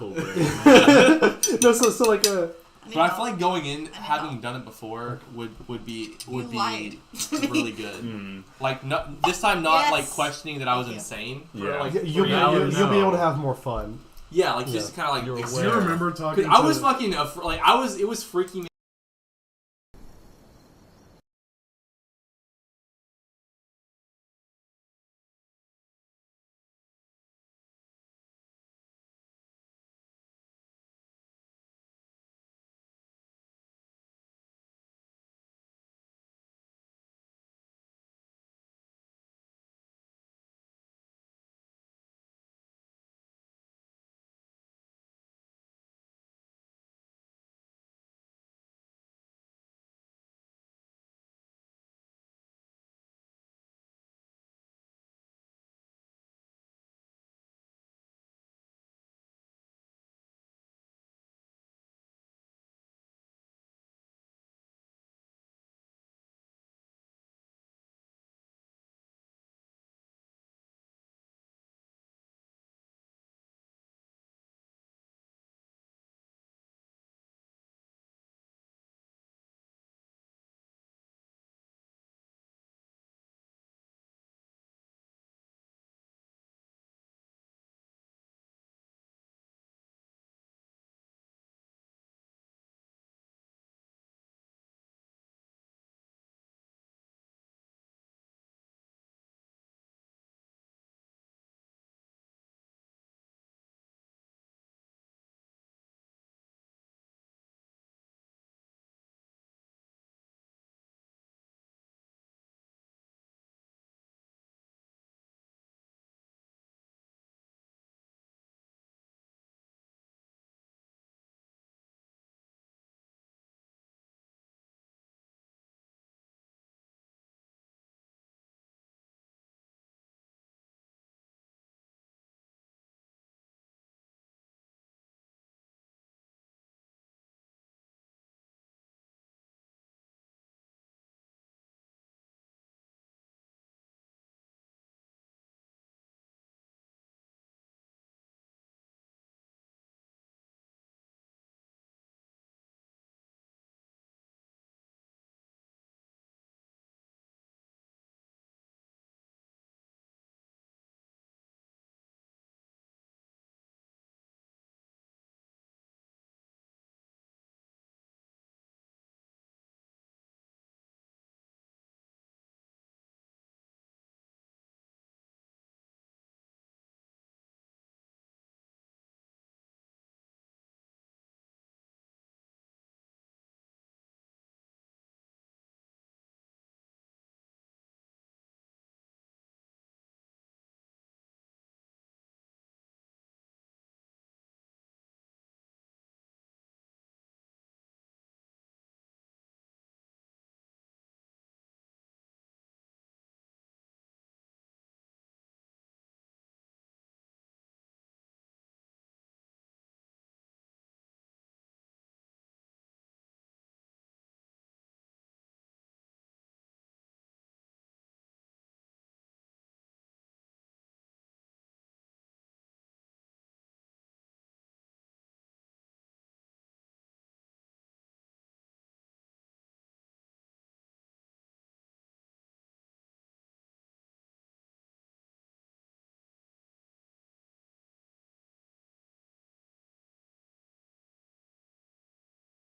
cold break. No, so like But I feel like going in, having done it before, would be really good. Like this time, not like questioning that I was insane. Yeah, like, you'll be able to have more fun. Yeah, like just kind of like. Do you remember talking? I was fucking like it was freaking me.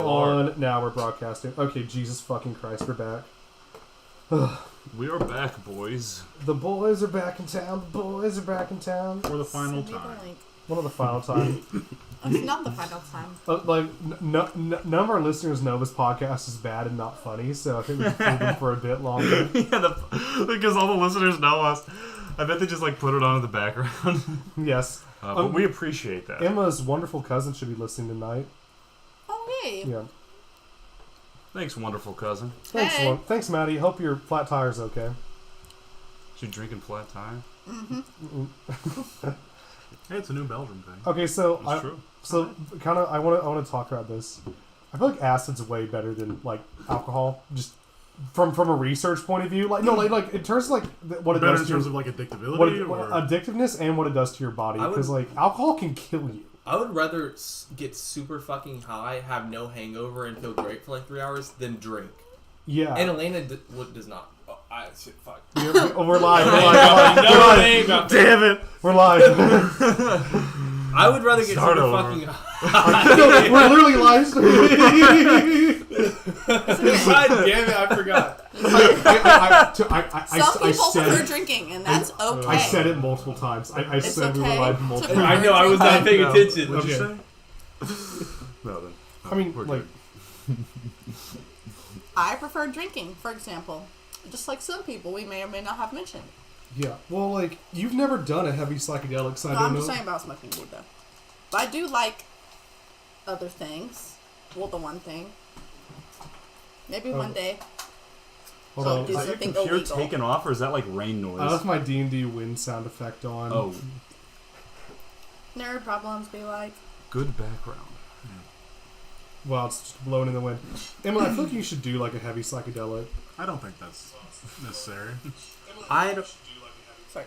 On now we're broadcasting. Okay, Jesus fucking Christ, we're back. We are back, boys. The boys are back in town. The boys are back in town. For the final time. One of the final time. It's not the final time. None of our listeners know this podcast is bad and not funny, so I think we've fooled them for a bit longer. Because all the listeners know us. I bet they just put it on in the background. Yes. But we appreciate that. Emma's wonderful cousin should be listening tonight. Oh, yay. Yeah. Thanks, wonderful cousin. Thanks, Maddie. Hope your flat tire's okay. Is you drinking flat tire? Mm-hmm. Hey, it's a new Belgium thing. Okay, so That's true. So kind of, I want to talk about this. I feel like acid's way better than alcohol, just from a research point of view. Like in terms of what it does to of addictability, addictiveness and what it does to your body. Because alcohol can kill you. I would rather get super fucking high, have no hangover, and feel great for like 3 hours than drink. Yeah. And Elena does not. Oh, shit, fuck. We're live. We're live. No name. Damn it! We're live. I would rather get Start super over. fucking high. No, we're literally live streaming. God damn it! I forgot. Some people said prefer it. drinking, and that's okay. I said it multiple times. I It's said we were okay live multiple to times. I know. I was not paying No. attention. What'd you Okay. say? No, then. I mean, We're like, good. I prefer drinking, for example. Just like some people we may or may not have mentioned. yeah. Well, like, you've never done a heavy psychedelic, so I No, don't I'm know. just saying about smoking weed, though. But I do like other things. Well, the one thing. Maybe one day. Hold I'll on. do Is that your something computer illegal. taken off, or is that like rain noise? I left my D&D wind sound effect on. Oh, Nerd problems be like. good background. Well, it's just blowing in the wind. Emily, I feel like you should do like a heavy psychedelic. I don't think that's necessary. I don't. Sorry.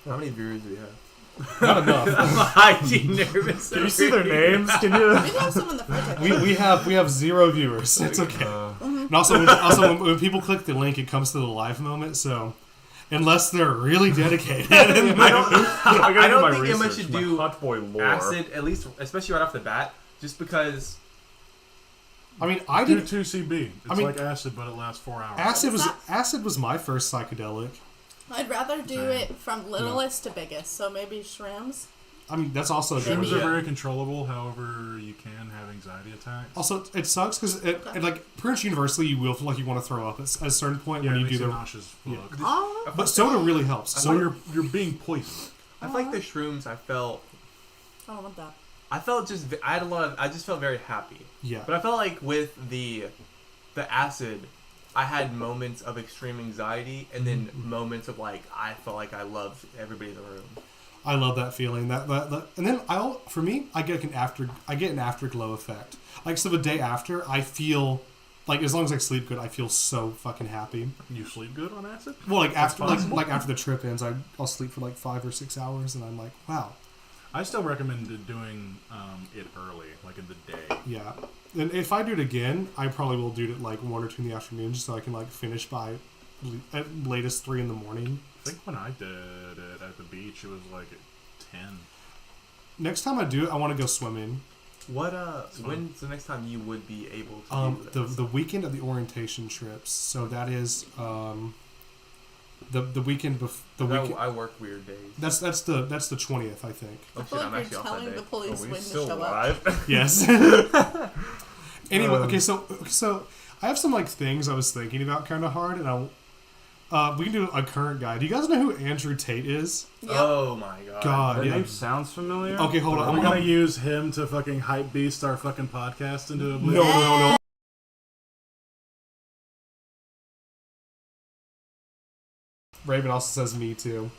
How many viewers do we have? Not enough. I'm nervous. Can you see their names? Can you? We have some in the fridge. actually. we have 0 viewers. It's okay. And also when people click the link, it comes to the live moment. So unless they're really dedicated, I don't think Emma should my do hot boy lore. acid, at least, especially right off the bat, just because. I mean, I Do did. 2CB. It's mean- like acid, but it lasts 4 hours. Acid was my first psychedelic. I'd rather do it from littlest to biggest. So maybe shrooms. I mean, that's also a good. Shrooms Yeah. are very controllable. However, you can have anxiety attacks. Also, it sucks because it like pretty much universally you will feel like you want to throw up at a certain point Yeah, when it you makes do you the. nauseous. Yeah. Fuck. Oh. But soda really helps. So So you're being poisoned. I like the shrooms. I felt I don't want that. I had a lot of. I just felt very happy. yeah, But I felt like with the acid, I had moments of extreme anxiety, and then moments of like I felt like I loved everybody in the room. I love that feeling. That and then for me, I get an afterglow effect. Like so, the day after, I feel like as long as I sleep good, I feel so fucking happy. You sleep good on acid? Well, like after possible. like after the trip ends, I'll sleep for like 5 or 6 hours, and I'm like, wow, I still recommend doing it early, like in the day. yeah. And if I do it again, I probably will do it at like 1 or 2 in the afternoon, just so I can like finish by at latest 3 in the morning. I think when I did it at the beach, it was like at 10. Next time I do it, I want to go swimming. What when's the next time you would be able to do this? The weekend of the orientation trips. So that is the weekend weekend. I work weird days. That's the 20th, I think. Oh I shit, feel I'm like actually you're off that telling day. the police Are we when to still show up. live? Yes. Anyway, okay, so I have some like things I was thinking about kind of hard, and we can do a current guy. Do you guys know who Andrew Tate is? Yep. Oh my god. God, That yeah. name sounds familiar. Okay, hold on. Are we I'm gonna gonna use him to fucking hype beast our fucking podcast into no, oblivion? no. Raven also says me too.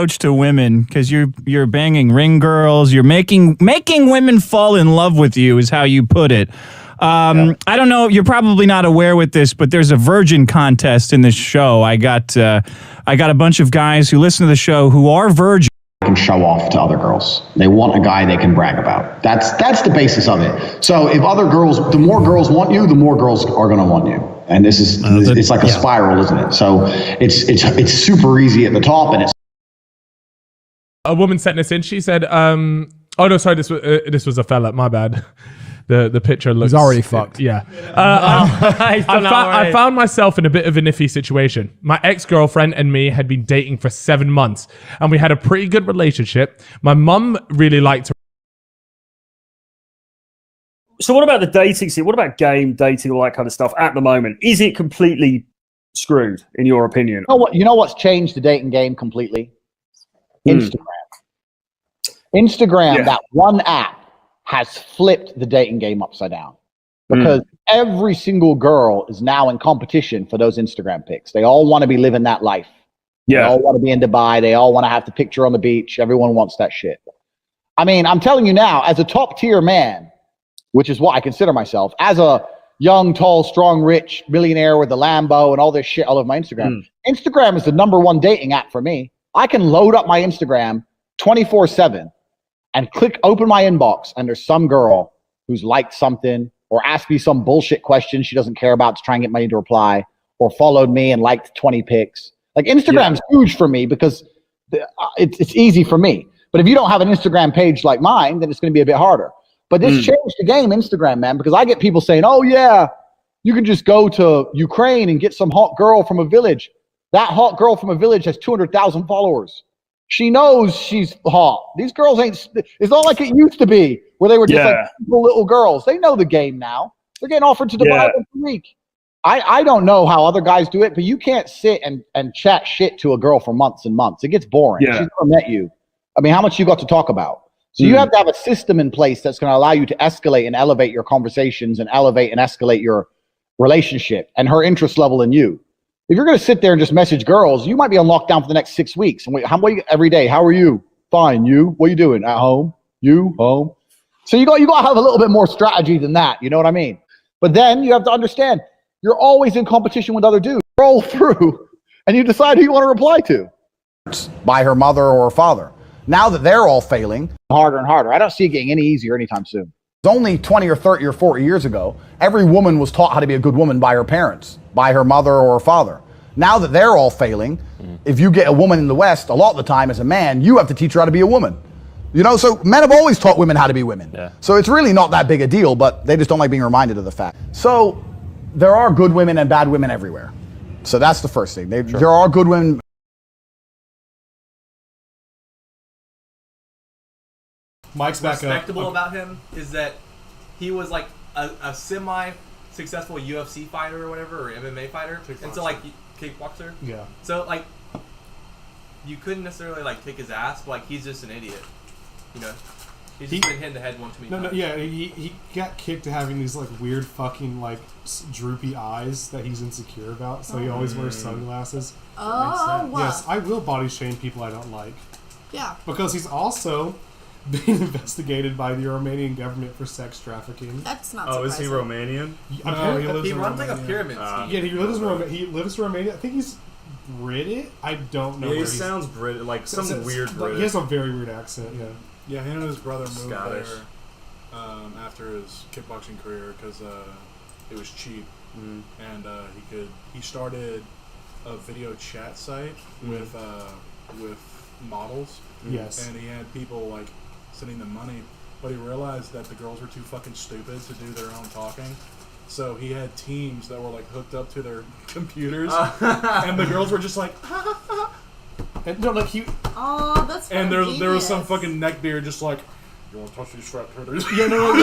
approach to women, because you're banging ring girls, you're making women fall in love with you, is how you put it. I don't know, you're probably not aware with this, but there's a virgin contest in this show. I got a bunch of guys who listen to the show who are virgins. Can show off to other girls. They want a guy they can brag about. That's the basis of it. So if the more girls want you, the more girls are going to want you. And this is it's like a spiral, isn't it? So it's super easy at the top, and it's. A woman sent this in. She said, "Oh no, sorry, this was a fella. My bad." The picture looks... He's already fucked. Yeah. I found myself in a bit of a iffy situation. My ex-girlfriend and me had been dating for 7 months, and we had a pretty good relationship. My mum really liked her. So what about the dating scene? What about game dating, all that kind of stuff at the moment? Is it completely screwed, in your opinion? You know what's changed the dating game completely? Instagram. Instagram, that one app, has flipped the dating game upside down, because every single girl is now in competition for those Instagram pics. They all want to be living that life. They all want to be in Dubai. They all want to have the picture on the beach. Everyone wants that shit. I mean, I'm telling you now, as a top tier man, which is what I consider myself, as a young, tall, strong, rich millionaire with a Lambo and all this shit all over my Instagram, Instagram is the #1 dating app for me. I can load up my Instagram 24/7 and open my inbox, and there's some girl who's liked something or asked me some bullshit question she doesn't care about to try and get me to reply, or followed me and liked 20 pics. Like, Instagram's huge for me because it's easy for me. But if you don't have an Instagram page like mine, then it's going to be a bit harder. But this changed the game, Instagram, man, because I get people saying, oh yeah, you can just go to Ukraine and get some hot girl from a village. That hot girl from a village has 200,000 followers. She knows she's hot. These girls ain't, it's not like it used to be where they were just like little girls. They know the game now. They're getting offered to Dubai once a week. I don't know how other guys do it, but you can't sit and chat shit to a girl for months and months. It gets boring. She's never met you. I mean, how much you got to talk about? So you have to have a system in place that's going to allow you to escalate and elevate your conversations and elevate and escalate your relationship and her interest level in you. If you're going to sit there and just message girls, you might be on lockdown for the next 6 weeks. And wait, every day, how are you? Fine. You? What are you doing? At home? You? Home? So you got to have a little bit more strategy than that. You know what I mean? But then you have to understand, you're always in competition with other dudes. Roll through, and you decide who you want to reply to. By her mother or her father. Now that they're all failing, harder and harder. I don't see it getting any easier anytime soon. Only 20 or 30 or 40 years ago, every woman was taught how to be a good woman by her parents, by her mother or her father. Now that they're all failing, if you get a woman in the West, a lot of the time as a man, you have to teach her how to be a woman. You know, so men have always taught women how to be women. So it's really not that big a deal, but they just don't like being reminded of the fact. So there are good women and bad women everywhere. So that's the first thing. There are good women. Mike's back up. Respectable about him is that he was like a semi-successful UFC fighter or whatever, or MMA fighter, and so like kickboxer. Yeah. So like, you couldn't necessarily like kick his ass, but like he's just an idiot, you know. He's just been hit in the head one too many times. Yeah, he got kicked to having these like weird fucking like droopy eyes that he's insecure about, so he always wears sunglasses. Oh, wow. Yes, I will body shame people I don't like. Yeah. Because he's also being investigated by the Romanian government for sex trafficking. That's not surprising. Is he Romanian? No, he runs like a pyramid scheme. Yeah, he lives in Romania. I think he's British. I don't know. Yeah, he sounds British, like some weird British. He has a very weird accent. Yeah. Yeah, him and his brother moved Scottish. there after his kickboxing career because it was cheap, and he started a video chat site with models. Yes, and he had people like sending them money, but he realized that the girls were too fucking stupid to do their own talking. So he had teams that were like hooked up to their computers, and the girls were just like, and no, like he. Oh, that's. And there was some fucking neckbeard just like, you want to touch these frat critters? Yeah, no.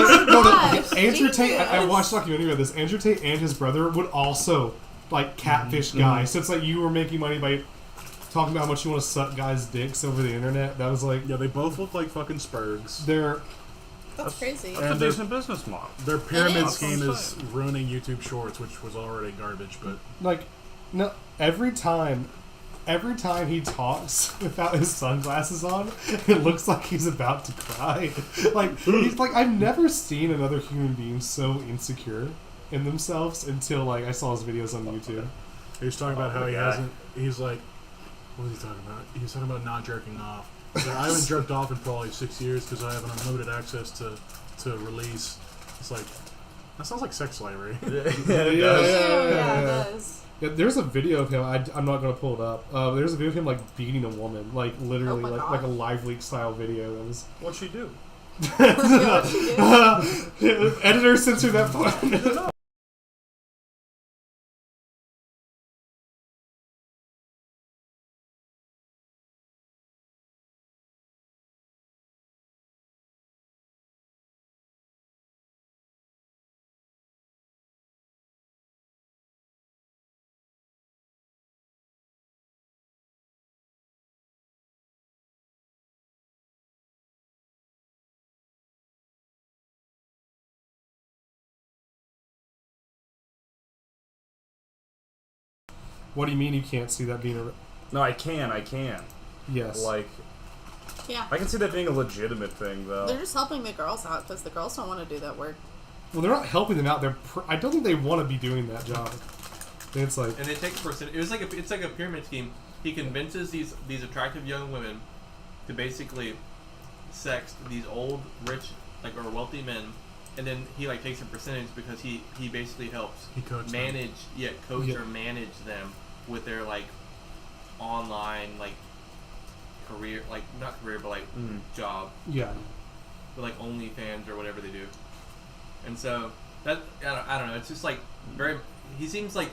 Andrew Tate. I watched a documentary about this. Andrew Tate and his brother would also like catfish guys. So it's like you were making money by talking about how much you want to suck guys' dicks over the internet. That was like, yeah, they both look like fucking Spurgs. That's crazy. That's a decent business model. Their pyramid scheme is ruining YouTube Shorts, which was already garbage. But like, no, every time every time he talks without his sunglasses on, it looks like he's about to cry. Like he's like, I've never seen another human being so insecure in themselves until like I saw his videos on YouTube. He was talking about how he hasn't. He's like, what was he talking about? He was talking about not jerking off. He's like, I haven't jerked off in probably 6 years because I have an unlimited access to release. It's like, that sounds like sex slavery. Yeah, it does. Yeah, there's a video of him. I'm not gonna pull it up. There's a video of him like beating a woman, like literally, like a live leak style video. That was. What'd she do? Editor censored that part. What do you mean you can't see that being a... No, I can. Yes. Like, yeah. I can see that being a legitimate thing, though. They're just helping the girls out because the girls don't want to do that work. Well, they're not helping them out. I don't think they want to be doing that job. It's like... And they take percent. It's like a pyramid scheme. He convinces these attractive young women to basically sex these old, rich, like or wealthy men, and then he like takes a percentage because he basically helps manage or manage them with their like online like career, like not career but like job. Yeah. With like OnlyFans or whatever they do. And so that I don't know. It's just like very. He seems like,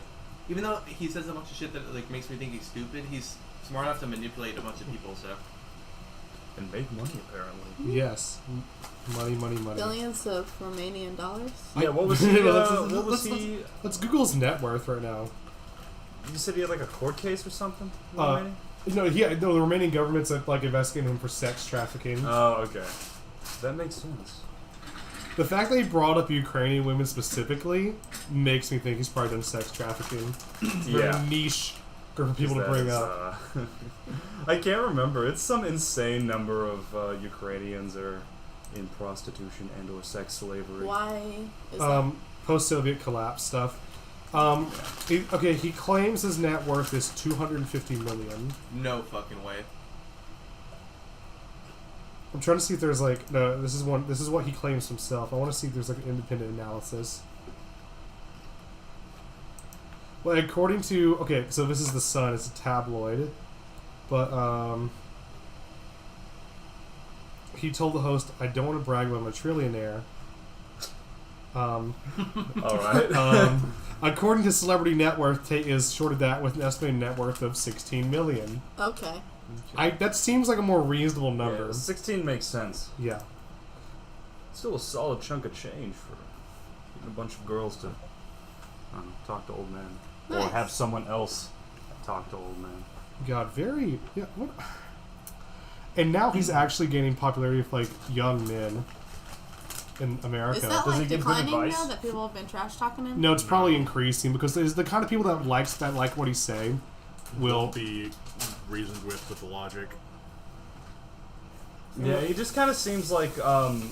even though he says a bunch of shit that like makes me think he's stupid, he's smart enough to manipulate a bunch of people. So and make money apparently. Yes, money. Billions of Romanian dollars. Yeah. What was he? Let's Google his net worth right now. You said he had like a court case or something. No, the Romanian government's like investigating him for sex trafficking. Oh, okay. That makes sense. The fact that he brought up Ukrainian women specifically makes me think he's probably done sex trafficking. It's a very niche group of people to bring up. I can't remember. It's some insane number of Ukrainians are in prostitution and or sex slavery. Why is that? Post-Soviet collapse stuff. He claims his net worth is $250 million. No fucking way. I'm trying to see if there's like this is what he claims himself. I want to see if there's like an independent analysis. Well, according to so this is the Sun. It's a tabloid, but he told the host, "I don't want to brag, but I'm a trillionaire." All right. According to Celebrity Net Worth, Tate is short of that with an estimated net worth of $16 million. Okay. That seems like a more reasonable number. Yeah, 16 makes sense. Yeah. Still a solid chunk of change for getting a bunch of girls to talk to old men. Nice. Or have someone else talk to old men. God, what? And now he's actually gaining popularity with like young men in America. Is that Does like he give good declining advice? now that people have been trash talking him? No, it's probably increasing because there's the kind of people that like what he's saying will be reasoned with the logic. Yeah, he just kind of seems like an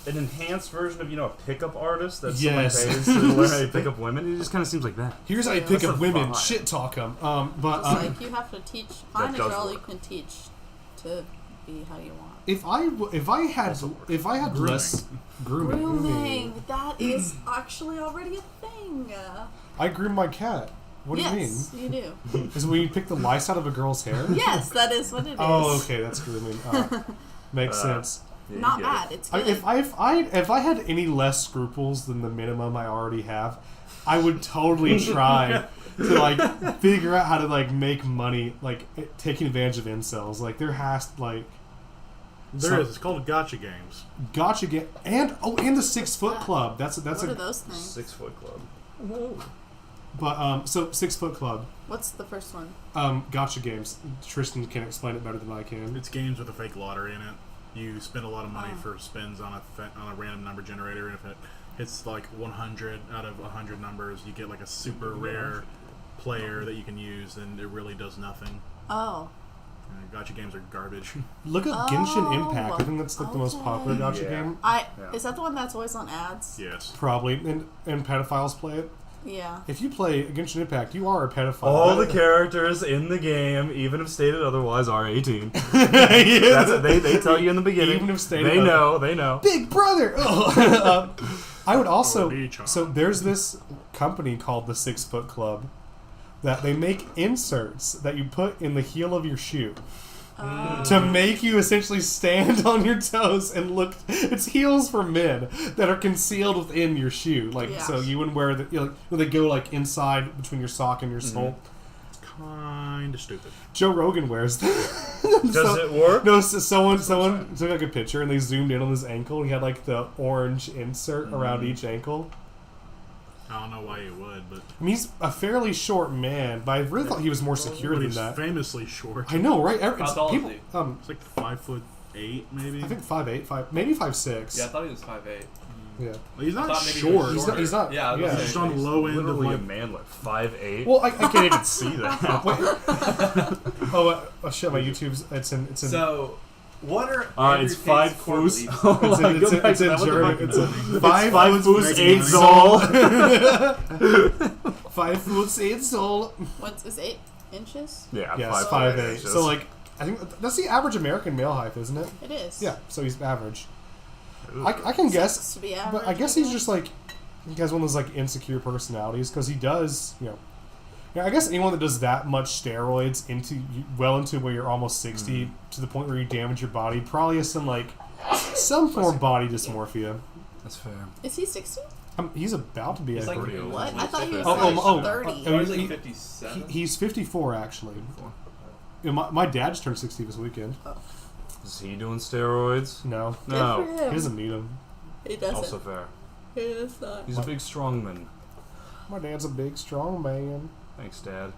enhanced version of, a pickup artist that someone pays to learn how to pick up women. He just kind of seems like that. Here's how you pick up women, vibe. shit talk them. It's like you have to find a girl you can teach to be how you want. If I had less Grooming. That is actually already a thing. I groom my cat. What do you mean? Yes, you do. Is when you pick the lice out of a girl's hair? Yes, that is what it is. Oh, okay, that's grooming. Makes sense. Yeah, Not bad. It's good. If I had any less scruples than the minimum I already have, I would totally try to like figure out how to like make money like taking advantage of incels. Like there has There is. It's called Gotcha Games. Gotcha game and the 6 Foot Club. That's what are those things? 6 Foot Club. Whoa. But so 6 Foot Club. What's the first one? Gotcha games. Tristan can explain it better than I can. It's games with a fake lottery in it. You spend a lot of money for spins on a random number generator, and if it hits like 100 out of 100 numbers, you get like a super rare player that you can use, and it really does nothing. Oh. Gacha games are garbage. Look at Genshin Impact. I think that's like the most popular gacha game. Is that the one that's always on ads? Yes. Probably. And pedophiles play it. Yeah. If you play Genshin Impact, you are a pedophile. All the characters in the game, even if stated otherwise, are 18. They tell you in the beginning. Even if stated they know. Big brother! Oh. I would also... So there's this company called the 6 Foot Club that they make inserts that you put in the heel of your shoe. To make you essentially stand on your toes and look. It's heels for men that are concealed within your shoe, so you wouldn't wear the. When they go inside between your sock and your sole. Kind of stupid. Joe Rogan wears that. Does it work? No, someone took a picture and they zoomed in on his ankle. And he had the orange insert around each ankle. I don't know why you would, but I mean, he's a fairly short man, but I really thought he was more secure than that. Famously short. I know, right? How tall is he? It's like 5'8", maybe. I think 5'8", maybe 5'6". Yeah, I thought he was 5'8". Yeah, well, he's not short. He's not. Yeah, he's just on the low end of a man 5'8". Well, I can't even see that. Oh shit! My YouTube's it's in. So, what are it's 5 foos. It's in German. It's 5 foos 8 Zoll. 5 foot 8 Zoll. What is 8 inches? Yeah, yes, 5'8". So I think that's the average American male height, isn't it? It is. Yeah, so he's average. I can guess, to be average, but I guess he's just he has one of those insecure personalities because he does, I guess anyone that does that much steroids into where you're almost 60 to the point where you damage your body probably has some form of body dysmorphia. That's fair. Is he 60? He's about to be. He's pretty old. What? I thought he was 30. He's 57. He's 54 actually. My dad just turned 60 this weekend. Oh. Is he doing steroids? No. Good for him. He doesn't need them. He doesn't. Also fair. He is not. He's a big strong man. My dad's a big strong man. Thanks, Dad.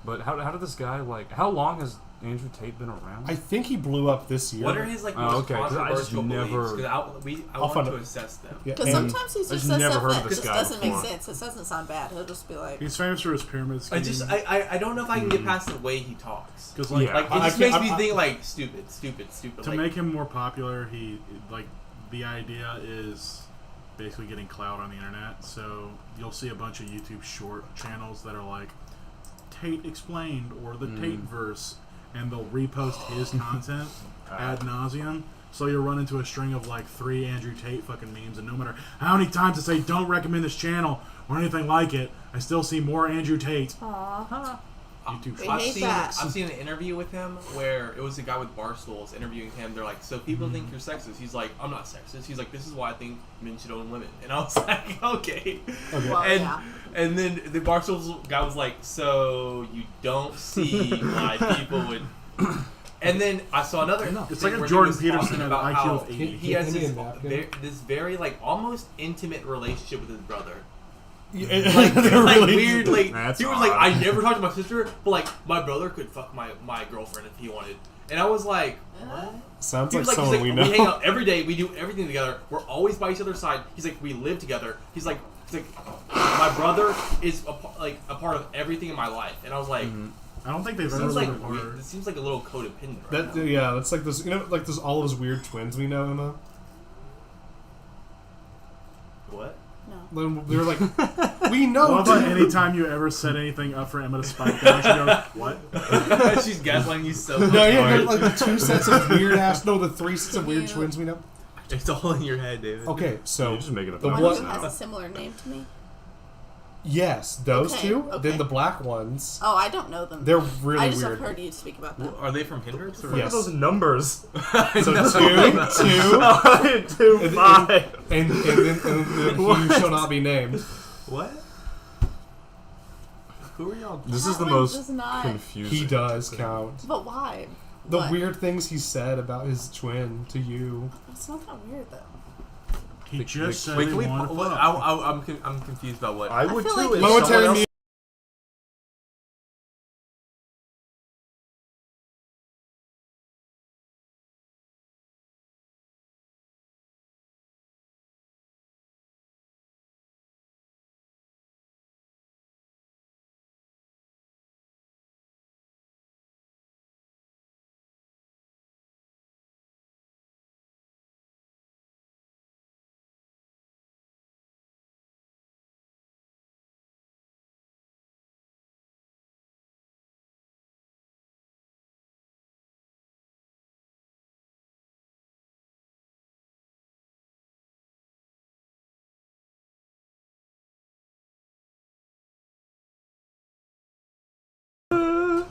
But how did this guy how long has Andrew Tate been around? I think he blew up this year. What are his most controversial beliefs? Because I want to assess them. Because sometimes he just says stuff that just doesn't make sense. It doesn't sound bad. He'll just be like. He's famous for his pyramid scheme. I don't know if I can get past the way he talks. Because it just makes me think stupid. To make him more popular, the idea is basically getting clout on the internet. So you'll see a bunch of YouTube short channels that are like Tate Explained or the Tate Verse, and they'll repost his content ad nauseum. So you'll run into a string of 3 Andrew Tate fucking memes, and no matter how many times I say don't recommend this channel or anything like it, I still see more Andrew Tate. Aww. YouTube. I've seen an interview with him where it was a guy with Barstools interviewing him. They're like, so people think you're sexist. He's like, I'm not sexist. He's like, this is why I think men should own women. And I was like, okay. Well, and then the Barstools guy was like, so you don't see why people would. And then I saw another. It's like a Jordan Peterson about IQ how of 80. he has this very almost intimate relationship with his brother. Weird, he was like, I never talked to my sister, but my brother could fuck my girlfriend if he wanted. And I was like, what? Sounds like someone we know. We hang out every day, we do everything together, we're always by each other's side. He's like, we live together. He's like, my brother is a part of everything in my life. And I was like, I don't think they've ever lived apart. It seems like a little codependent. That's like this. There's all those weird twins we know, Emma. What? No. They're like, we know. What about any time you ever set anything up for Emma to spike down? She goes, what? She's gaslighting you so much. No, the 2 sets of weird ass. No, the 3 sets of weird twins we know. It's all in your head, David. Okay, so you're just making up the one one has a similar name to me. Yes, those two. Then the black ones. Oh, I don't know them. They're really weird. I just have heard you speak about them. Are they from Hendrix? Look at those numbers. So 2, 5. And then he shall not be named. What? Who are y'all? This is the most confusing. He does count. But why? The weird things he said about his twin to you. It's not that weird though. He just said Wait, he wanted to fuck. I'm confused about what. I would too. Like momentary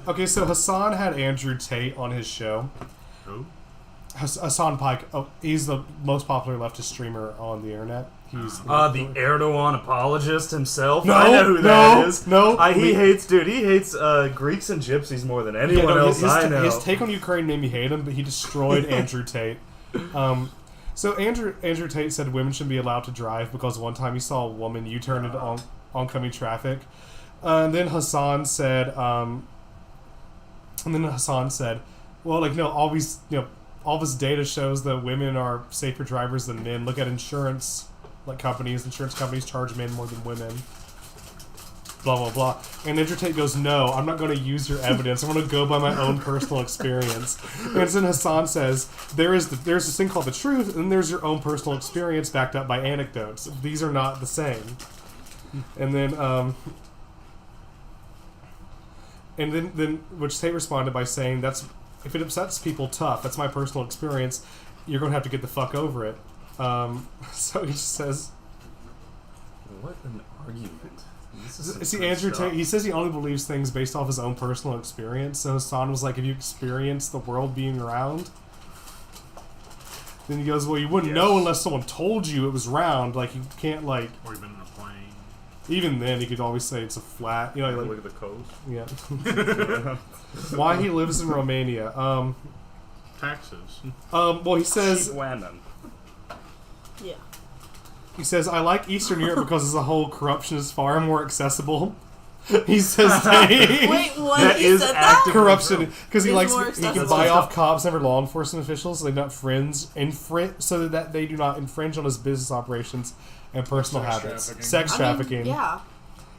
Okay, so Hassan had Andrew Tate on his show. Who? Hassan Pike. Oh, he's the most popular leftist streamer on the internet. He's the Erdogan apologist himself. No, I know who that is. He hates Greeks and gypsies more than anyone else I know. His take on Ukraine made me hate him, but he destroyed Andrew Tate. So Andrew Tate said women shouldn't be allowed to drive because one time he saw a woman U-turn into oncoming traffic. And then Hassan said, well, like, no, all this data shows that women are safer drivers than men. Look at insurance companies charge men more than women. Blah, blah, blah. And Andrew Tate goes, no, I'm not going to use your evidence. I'm going to go by my own personal experience. And then Hassan says, there's this thing called the truth, and then there's your own personal experience backed up by anecdotes. These are not the same. And then which Tate responded by saying, if it upsets people, tough. That's my personal experience. You're going to have to get the fuck over it. So he just says... What an argument. See, Andrew Tate, he says he only believes things based off his own personal experience. So Hassan was like, if you experience the world being round... Then he goes, well, you wouldn't know unless someone told you it was round. Like, you can't, like... Or you've been in a plane. Even then, he could always say it's a flat... You know, like, look at the coast. Yeah. Why he lives in Romania. Taxes. Well, he says... Yeah. He says, I like Eastern Europe because as a whole, corruption is far more accessible. He says, wait, what? That is active corruption because he can buy off stuff. cops and other law enforcement officials, so they're not so that they do not infringe on his business operations and personal habits. Sex trafficking. Yeah.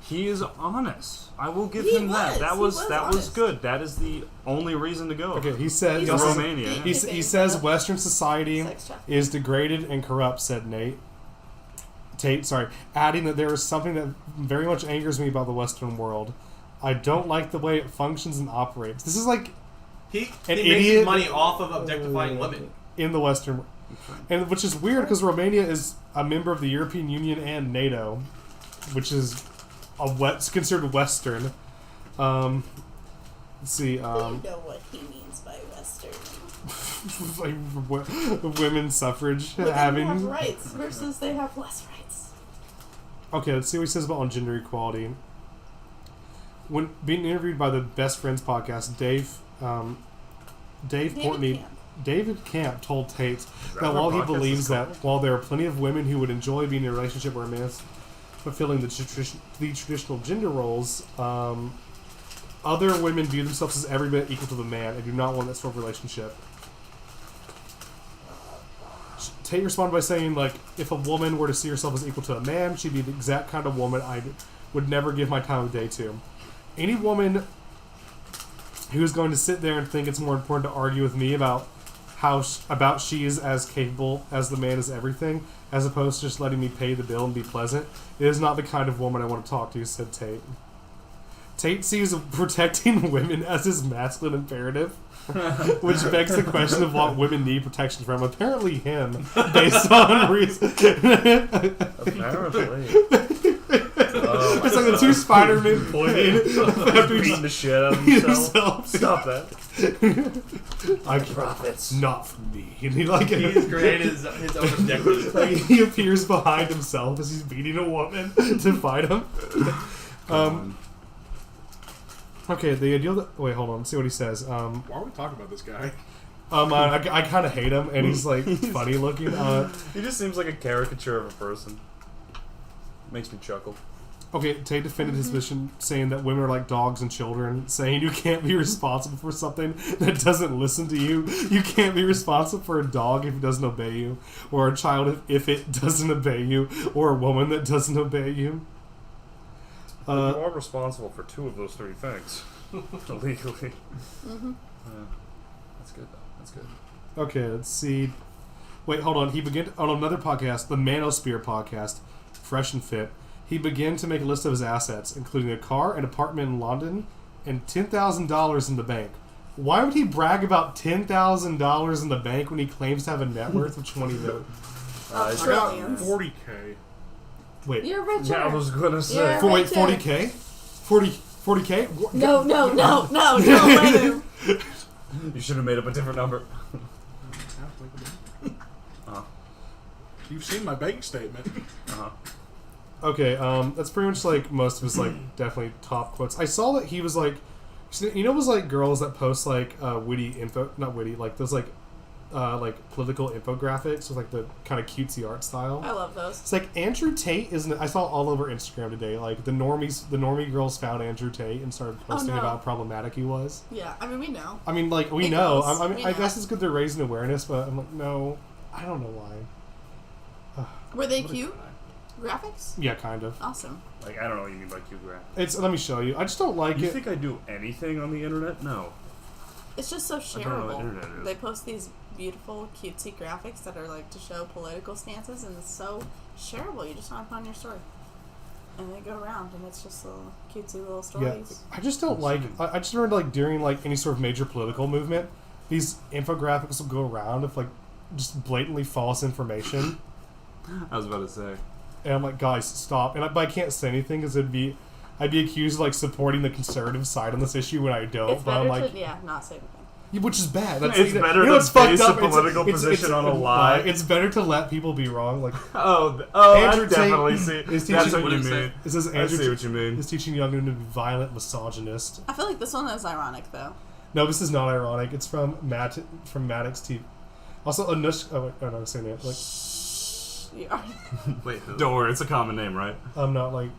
He is honest. I will give him that. That was good. That is the only reason to go. Okay, he said Romania. He says Western society is degraded and corrupt, said Tate, adding that there is something that very much angers me about the Western world. I don't like the way it functions and operates. This is like he makes money off of objectifying women in the Western, and which is weird because Romania is a member of the European Union and NATO, which is considered Western. Let's see. I don't know what he means by Western. Like women's suffrage They having have rights versus they have less rights. Okay, let's see what he says about on gender equality. When being interviewed by the Best Friends podcast, David Camp told Tate that while he believes that while there are plenty of women who would enjoy being in a relationship where a man is fulfilling the traditional gender roles, other women view themselves as every bit equal to the man and do not want that sort of relationship. Tate responded by saying, like, if a woman were to see herself as equal to a man, she'd be the exact kind of woman I would never give my time of day to. Any woman who is going to sit there and think it's more important to argue with me about she is as capable as the man is everything, as opposed to just letting me pay the bill and be pleasant, is not the kind of woman I want to talk to, said Tate. Tate sees protecting women as his masculine imperative, which begs the question of what women need protection from. Apparently him, based on reason. Apparently. It's like the two Spider-Men pointing after beating the shit out of himself. Stop that. I profits not from me. And he's created his own objective. Like, he appears behind himself as he's beating a woman to fight him. Okay, the ideal... Wait, hold on. Let's see what he says. Why are we talking about this guy? I kind of hate him, and he's, like, funny looking. He just seems like a caricature of a person. Makes me chuckle. Okay, Tate defended his position, saying that women are like dogs and children, saying you can't be responsible for something that doesn't listen to you. You can't be responsible for a dog if it doesn't obey you, or a child if it doesn't obey you, or a woman that doesn't obey you. You are responsible for two of those three things, legally. Mm-hmm. That's good, though. That's good. Okay, let's see. Wait, hold on. He began on another podcast, the Manosphere podcast, Fresh and Fit. He began to make a list of his assets, including a car, an apartment in London, and $10,000 in the bank. Why would he brag about $10,000 in the bank when he claims to have a net worth of $20 million? Trillions. 40K. Wait. You're richer. Yeah, I was gonna say. Wait, 40K? 40K? No, wait. You should have made up a different number. You've seen my bank statement. Okay, that's pretty much like most of his like definitely top quotes. I saw that he was like, you know, those like girls that post like witty info, not witty, like those like political infographics with like the kind of cutesy art style. I love those. It's like Andrew Tate isn't. I saw all over Instagram today. Like the normie girls found Andrew Tate and started posting about how problematic he was. Yeah, I mean we know. I mean, like we know. I guess it's good they're raising awareness, but I'm like, no, I don't know why. Were they cute? Graphics? Yeah, kind of. Awesome. Like, I don't know what you mean by cute graphics. Let me show you. I just don't like it. You think I do anything on the internet? No. It's just so I don't know what shareable. internet is. They post these beautiful, cutesy graphics that are like to show political stances, and it's so shareable. You just want to put on your story, and they go around, and it's just little cutesy little stories. Yeah, I just don't like. I just remember like during like any sort of major political movement, these infographics will go around of like just blatantly false information. I was about to say. And I'm like, guys, stop. And but I can't say anything because I'd be accused of like supporting the conservative side on this issue when I don't. It's but better I'm like, to not say anything. Yeah, which is bad. That's, it's better to base a political position on a lie. It's better to let people be wrong. Like, Andrew I definitely see. That's what you mean. It says Andrew I see what you mean. Is teaching young women to be violent misogynist. I feel like this one is ironic though. No, this is not ironic. It's from Maddox TV. Also, Anushka. Oh, wait, no, I'm saying it. Like, wait, who? Don't worry, it's a common name, right? I'm not like.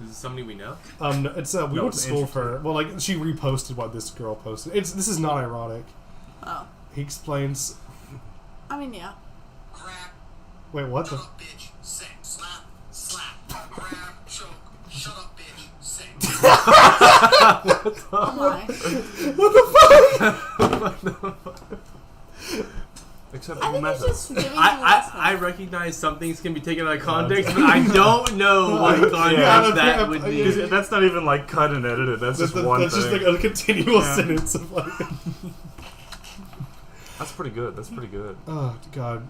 Is this somebody we know? No, it's we went to school for her. Well, like she reposted what this girl posted. This is not ironic. Oh. He explains. I mean, yeah. Wait, what the? Bitch, say, slap, grab, choke, shut up, bitch, say. What the fuck? Except I think he's just giving you I recognize some things can be taken out of context, but I don't know what context that would be. That's not even like cut and edited. That's just one That's thing. just like a continual sentence of like. That's pretty good. That's pretty good. Oh God.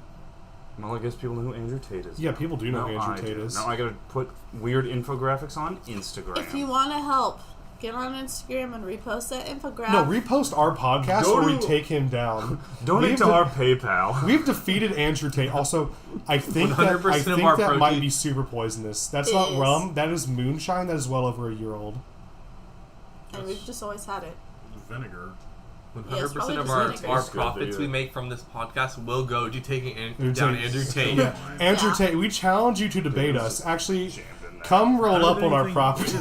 Well, I guess people know who Andrew Tate is. Yeah, people do know who Andrew Tate is. Now I gotta put weird infographics on Instagram. If you want to help, get on Instagram and repost that infographic. No, repost our podcast where we take him down. Donate to our PayPal. We've defeated Andrew Tate. Also, I think that might be super poisonous. That's not rum. That is moonshine. That is well over a year old. And we've just always had it. Vinegar. 100% of our profits we make from this podcast will go to taking down Andrew Tate. Yeah. Andrew Tate, we challenge you to debate us. Actually, come roll up on our property.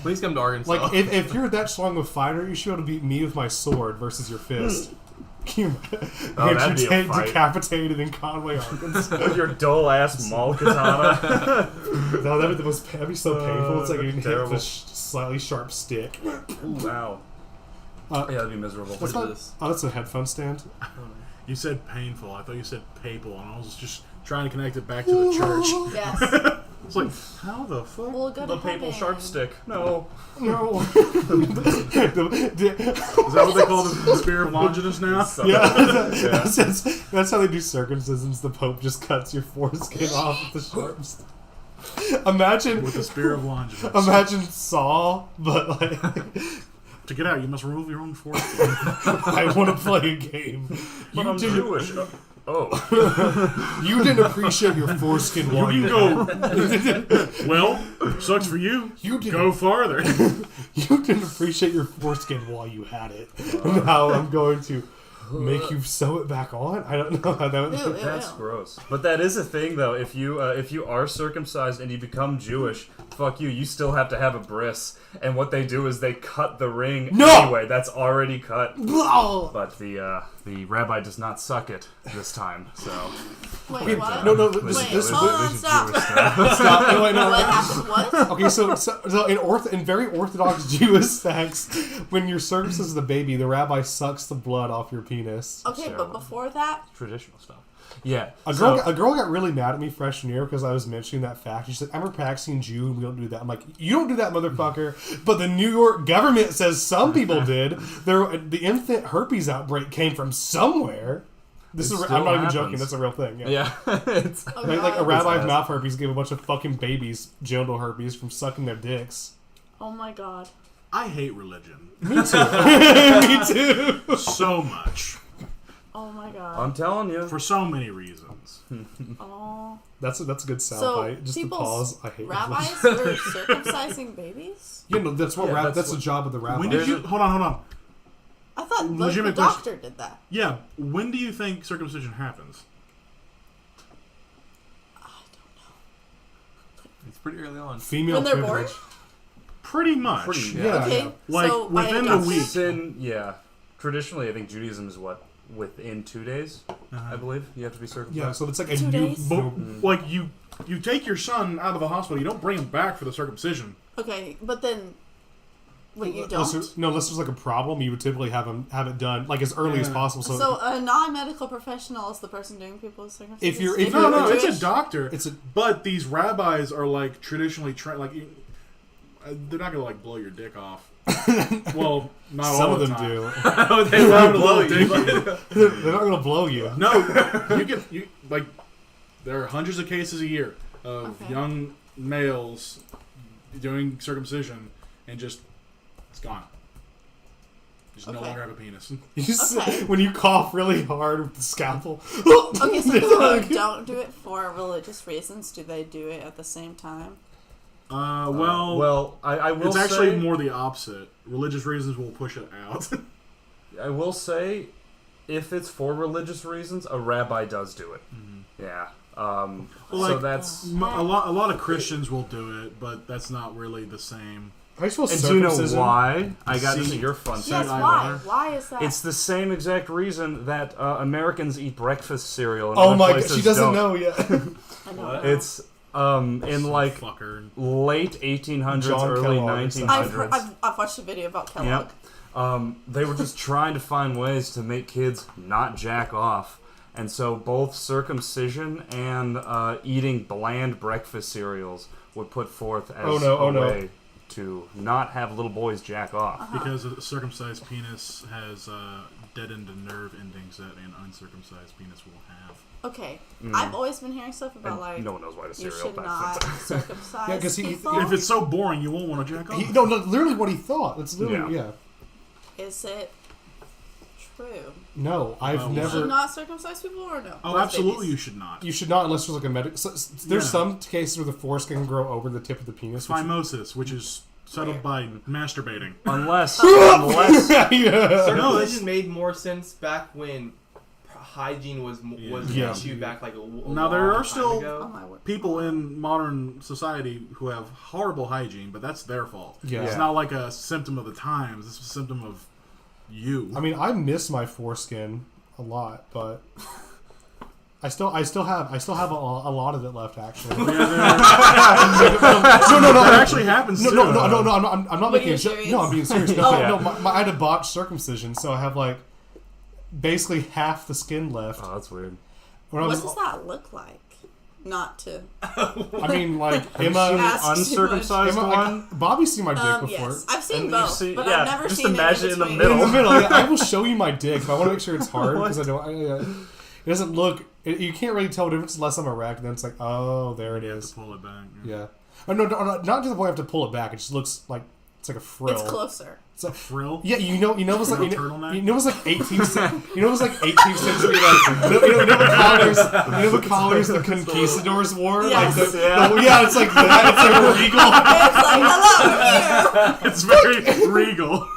Please come to Arkansas. Like, if you're that strong of a fighter, you should be able to beat me with my sword versus your fist. Andrew Tate decapitated in Conway, Arkansas. With your dull ass maul katana. No, that'd be so painful. It's like you hit with a slightly sharp stick. Ooh, wow. Yeah, that'd be miserable. What is this? Oh, that's a headphone stand. You said painful. I thought you said papal, and I was just trying to connect it back to the church. Yes. It's like, how the fuck? We'll go the to papal heaven. sharp stick. No. Is that what they call the Spear of Longinus now? Yeah. That's how they do circumcisions. The Pope just cuts your foreskin off with the sharp stick. Imagine with the Spear of Longinus. Imagine Saul, but like. To get out, you must remove your own foreskin. I want to play a game. But I'm Jewish. Oh. You didn't appreciate your foreskin while you can go. Well, sucks for you. You didn't go farther. You didn't appreciate your foreskin while you had it. Now I'm going to make you sew it back on. I don't know how that would. That's gross. But that is a thing, though. If you are circumcised and you become Jewish, fuck you. You still have to have a bris. And what they do is they cut the ring anyway. That's already cut. No! But the rabbi does not suck it this time. So. Wait, what? No. Hold on, stop. Stop. Wait, no. What happened? What? Okay, so in very Orthodox Jewish texts, when you're circumcised as a baby, the rabbi sucks the blood off your penis. Okay, but before that, traditional stuff. Yeah. A girl got really mad at me freshman year because I was mentioning that fact. She said, "I'm a practicing Jew and we don't do that." I'm like, "You don't do that, motherfucker." But the New York government says some people did. The infant herpes outbreak came from somewhere. This is. I'm not even joking. That's a real thing. Yeah. It's, like a rabbi with mouth herpes gave a bunch of fucking babies genital herpes from sucking their dicks. Oh my god. I hate religion. Me too. Me too. So much. Oh my god. I'm telling you. For so many reasons. Oh. That's a good soundbite. Just to pause. I hate rabbis were circumcising babies? Yeah, no, that's what that's the job of the rabbi. When did you hold on? I thought the doctor did that. Yeah. When do you think circumcision happens? I don't know. It's pretty early on. Female when they're privilege. born? Pretty much. Okay. Like so within a week. Traditionally, I think Judaism is what? Within 2 days, I believe you have to be circumcised. Yeah, so it's like a 2 new. days? Like you take your son out of the hospital. You don't bring him back for the circumcision. Okay, but then. Wait, you Unless don't? there's like a problem, you would typically have it done like as early as possible. So a non-medical professional is the person doing people's circumcision. If you're No, Jewish, it's a doctor. It's a. But these rabbis are like traditionally trained. Like they're not gonna like blow your dick off. Well, not some all of the them time. do. They're not gonna blow you. They're not gonna blow you. No, you like. There are hundreds of cases a year of young males doing circumcision and just it's gone. Just no longer have a penis. When you cough really hard with the scalpel. Okay, so people who don't do it for religious reasons, do they do it at the same time? I will it's say, actually more the opposite. Religious reasons will push it out. I will say, if it's for religious reasons, a rabbi does do it. Mm-hmm. Yeah. So that's a lot of Christians will do it, but that's not really the same. I suppose do you know why? I got this is your fun fact. Yes, why? Why is that? It's the same exact reason that Americans eat breakfast cereal. And oh my god, places she doesn't don't. know yet. I know. It's in like late 1800s, John early Kellogg 1900s. I've watched a video about Kellogg. Yep. They were just trying to find ways to make kids not jack off. And so both circumcision and eating bland breakfast cereals would put forth as a way to not have little boys jack off. Because a circumcised penis has deadened nerve endings that an uncircumcised penis will have. Okay, I've always been hearing stuff about like no one knows why the you cereal should not circumcise people. If it's so boring, you won't want to jack off. No, literally what he thought. That's literally Is it true? No, I've never. You should not circumcise people, or no? Oh, absolutely, you should not. You should not unless there's like a medical. There's some cases where the foreskin can grow over the tip of the penis. Phimosis, which is settled by masturbating. Unless circumcision made more sense back when hygiene was an issue back like a now there are still ago. people in modern society who have horrible hygiene, but that's their fault. It's not like a symptom of the times. It's a symptom of you. I mean, I miss my foreskin a lot, but I still have a lot of it left actually. No, it actually happens. No, I'm not making a joke. No, I'm being serious. I had a botched circumcision, so I have like basically half the skin left. Oh, that's weird. What does that look like? Not to. I mean, like Emma, uncircumcised one. Bobby's seen my dick before. Yes, I've seen both, but I've never just seen imagine it in the middle. In the middle, I will show you my dick. But I want to make sure it's hard because I don't. It doesn't look. You can't really tell the difference unless I'm erect. Then it's like, oh, there it is. You have to pull it back. Yeah. Oh, no, not to the point I have to pull it back. It just looks like it's like a frill. It's closer. It's a frill. Yeah, you know, it was like turtleneck. You know, it was like 18th century. Like, you know the collars the conquistadors wore. Yes. Like it's like that. It's like regal. It's like hello. It's very regal.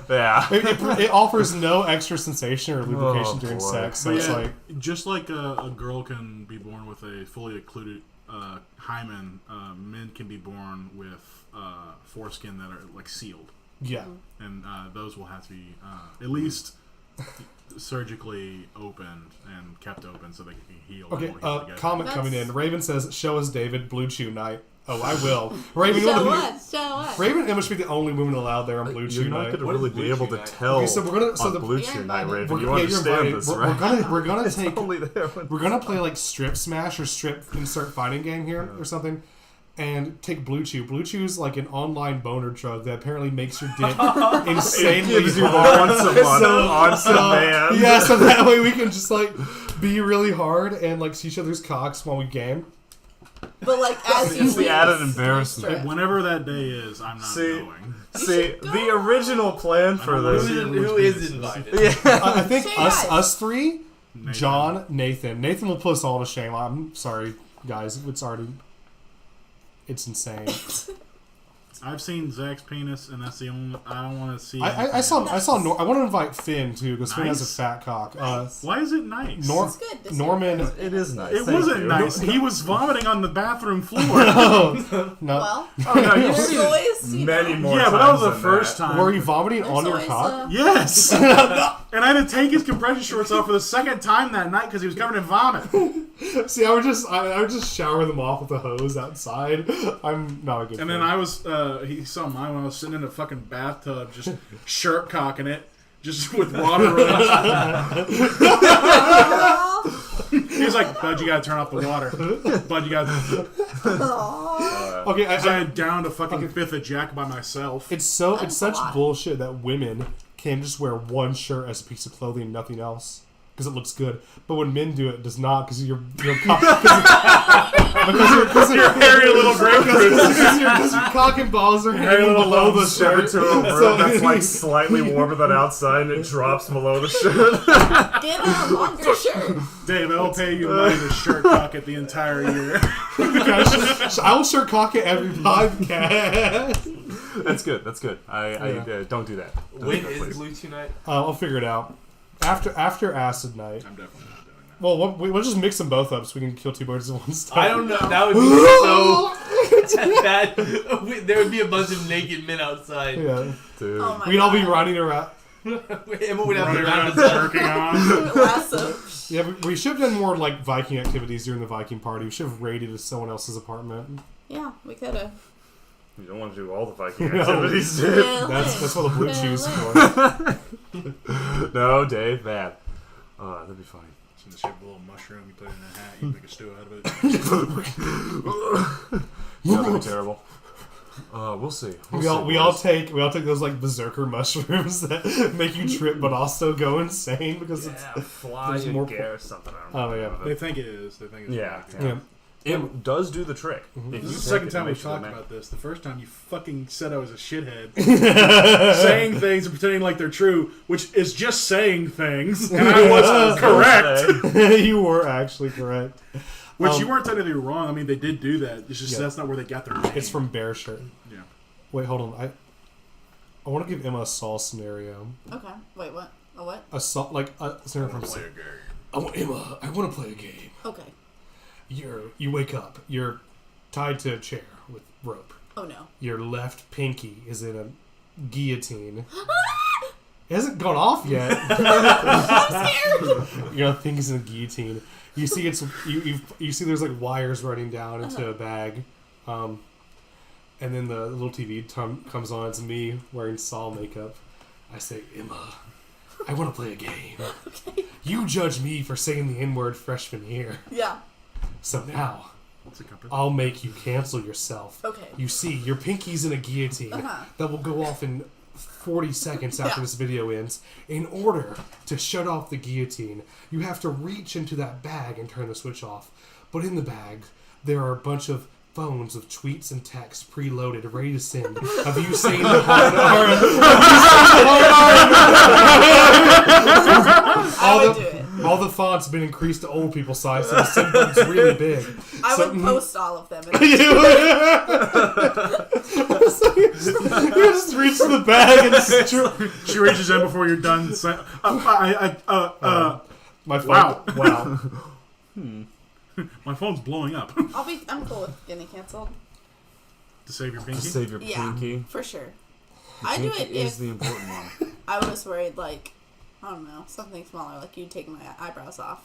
Yeah. It offers no extra sensation or lubrication during sex. So it's like just like a girl can be born with a fully occluded hymen, men can be born with foreskin that are like sealed. Yeah. And those will have to be at least surgically opened and kept open so they can heal. Okay, comment coming in. Raven says, show us David, Blue Chew Night. Oh, I will. Raven, show us. Raven and Emma should be the only women allowed there on Blue Chew You're Night. not going to really be able to tell okay, so we're gonna, on Blue Chew Night, Raven. You understand this, right? We're gonna take... We're going to play like Strip Smash or Strip Insert Fighting Game here or something. And take Blue Chew. Blue Chew is like an online boner drug that apparently makes your dick insanely gives you hard. once a month on demand. Yeah, so that way we can just like be really hard and like see each other's cocks while we game. But like as you It's the lose, added you embarrassment. strip. Whenever that day is, I'm not going. See, the original plan for this. Who is invited? I think Say us three, Nathan. John, Nathan. Nathan will put us all to shame. I'm sorry, guys. It's insane. I've seen Zach's penis, and that's the only. I don't want to see. I saw. I want to invite Finn too because Finn has a Nice. fat cock. Why is it nice? Nor- It's good. This Norman. It is nice. It thank wasn't you. nice. He was vomiting on the bathroom floor. No. Well, Oh, no, you've there's seen always many more. Yeah, but that was the times first than time. Were you vomiting There's on your always, cock? Yes. And I had to take his compression shorts off for the second time that night because he was covered in vomit. See, I would just shower them off with a hose outside. I'm not a good. And then I was, he saw mine when I was sitting in a fucking bathtub, just shirt cocking it, just with water running. He was like, "Bud, you gotta turn off the water. Bud, you gotta." Okay, I had downed a fucking fifth of Jack by myself. it's That's such a lot. bullshit that women can just wear one shirt as a piece of clothing and nothing else because it looks good. But when men do it does not because your hairy little grapefruit. because your cock and balls are hanging below the shirt. to a room that's like slightly warmer than outside, and it drops below the shirt. get a longer shirt. Dave, I'll pay you money to shirt cock it the entire year. I will shirt cock it every podcast. That's good. That's good. I don't do that. Don't When do that, is please. Blue Chew night? I'll figure it out after acid night. I'm definitely not doing that. Well, we'll just mix them both up so we can kill two birds with one stone. I don't know. That would be so bad. There would be a bunch of naked men outside. Yeah, Dude. Oh my we'd all be God. running around. Emma would have Running to around round us up. jerking on. Lasso. Yeah, we should have done more like Viking activities during the Viking party. We should have raided someone else's apartment. Yeah, we could have. You don't want to do all the Viking activities, dude. That's what the blue chews for. No, Dave, bad. That'd be funny. It's in the shape of a little mushroom. You put it in a hat. You make a stew out of it. That'd be terrible. We'll see. We all take those like berserker mushrooms that make you trip but also go insane because fly there's and more gare or something. I don't Oh, know. yeah. They think it is. They think it's Yeah. black. It does do the trick. This If you is the take second it, time it we've makes you talked mad. about this. The first time you fucking said I was a shithead. Saying things and pretending like they're true, which is just saying things. And I was correct. You were actually correct. Which you weren't technically wrong. I mean, they did do that. It's just that's not where they got their name. It's from Bear Shirt. Yeah. Wait, hold on. I want to give Emma a Saul scenario. Okay. Wait, what? A what? A Saul, like a scenario from Saul. I want Emma. I want to play a game. Okay. You wake up. You're tied to a chair with rope. Oh no. Your left pinky is in a guillotine. It hasn't gone off yet. I'm scared. Your thing is in a guillotine. You see you see there's like wires running down into a bag, and then the little TV comes on. It's me wearing Saul makeup. I say, Emma, I want to play a game. Okay. You judge me for saying the N-word freshman year. Yeah. So now, What's it, Cooper? I'll make you cancel yourself. Okay. You see, your pinky's in a guillotine that will go off in 40 seconds after this video ends. In order to shut off the guillotine, you have to reach into that bag and turn the switch off. But in the bag, there are a bunch of phones of tweets and texts preloaded, ready to send. Have you seen the hard I would do it. All the fonts have been increased to old people size, so the send button's really big. I would post all of them. You just reach to the bag and She reaches in before you're done. my phone. Wow. My phone's blowing up. I'm cool with getting canceled. To save your pinky? To save your Yeah, pinky. for sure. I do it Pinky is if the important one. I was worried, like, I don't know, something smaller, like you take my eyebrows off.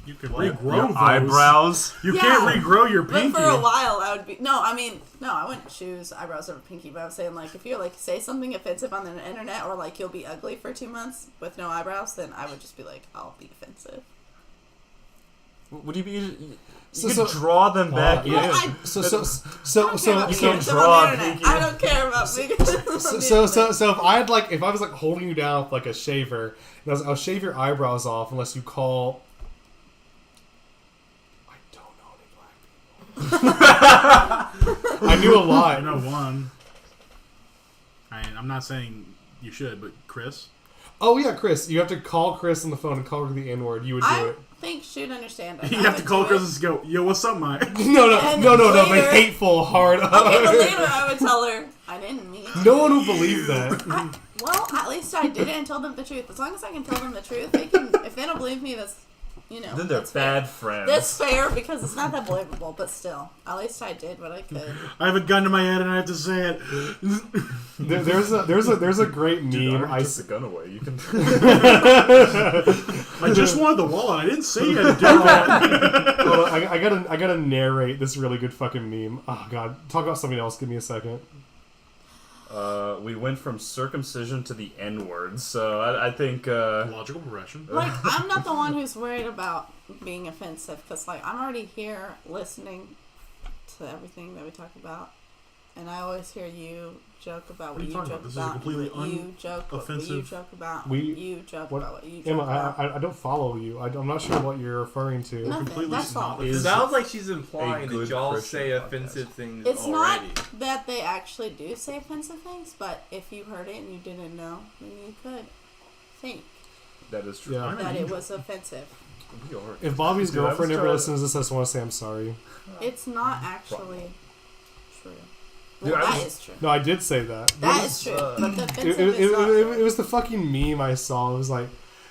You can Your regrow those. eyebrows. You Yeah. can't regrow your But pinky. for a while, I would be I wouldn't choose eyebrows over pinky. But I'm saying, like, if you like say something offensive on the internet, or like you'll be ugly for 2 months with no eyebrows, then I would just be like, I'll be offensive. Would you be? You So- could draw them back in. Well, I So don't care about you being can't offensive draw on the internet. pinky. I don't care about being So if I was like holding you down with like a shaver, and I was shave your eyebrows off unless you call do a lot. I know one. I'm not saying you should, but Chris. Oh yeah, Chris. You have to call Chris on the phone and call her the N-word. You would do it. I think she'd understand. You have to call Chris and go, yo, what's up, Mike? No, the hateful, hard. Okay, but later I would tell her I didn't mean. No one will believe that. Well, at least I did it and told them the truth. As long as I can tell them the truth, they can. If they don't believe me, that's Then they're bad friends. That's fair because it's not that believable, but still, at least I did what I could. I have a gun to my head and I have to say it. There's a great meme. Dude, I took the gun away. You can. I just wanted the wallet. I didn't say you had to do that. Hold on, I gotta narrate this really good fucking meme. Oh god, talk about something else. Give me a second. We went from circumcision to the N-word, so I think logical progression. Like, I'm not the one who's worried about being offensive because, like, I'm already here listening to everything that we talk about, and I always hear you joke about what you joke about. This is completely offensive. You joke about. You joke about. Emma, I don't follow you. I'm not sure what you're referring to. Nothing. That's all. It sounds like she's implying that y'all say offensive things It's already. not that they actually do say offensive things, but if you heard it and you didn't know, then you could think that is true. That it was offensive. If Bobby's girlfriend ever listens to this, I just want to say I'm sorry. It's not actually true. Well, Dude, that is true. No, I did say that. That is true. But the offensive is not true. It was the fucking meme I saw. It was like,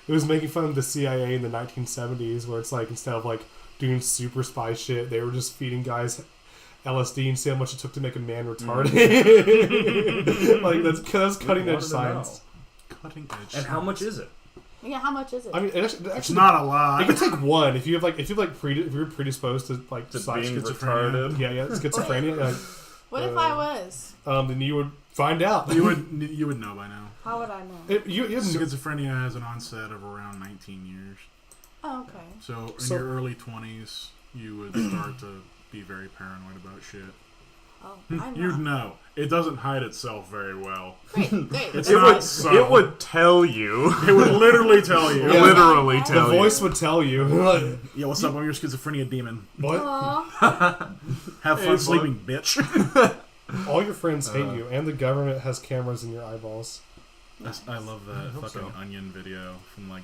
it was making fun of the CIA in the 1970s, where it's like, instead of like doing super spy shit, they were just feeding guys LSD and see how much it took to make a man retarded. Like that's cutting edge science. Cutting edge. And how much is it? Yeah, how much is it? I mean, it's not a lot. It could take one if you're predisposed to like to being schizophrenia. retarded. Yeah, schizophrenia. Like, what if I was? Then you would find out. You would know by now. How would I know? Schizophrenia has an onset of around 19 years. Oh, okay. So in your early 20s, you would start to be very paranoid about shit. Oh, I'm You'd not. know. It doesn't hide itself very well. Great. It would tell you. It would literally tell you. Yeah. Literally tell you. The voice would tell you. Yeah, what's up? I'm your schizophrenia demon. What? Have fun sleeping, bitch. All your friends hate you, and the government has cameras in your eyeballs. I love that fucking Onion video from like...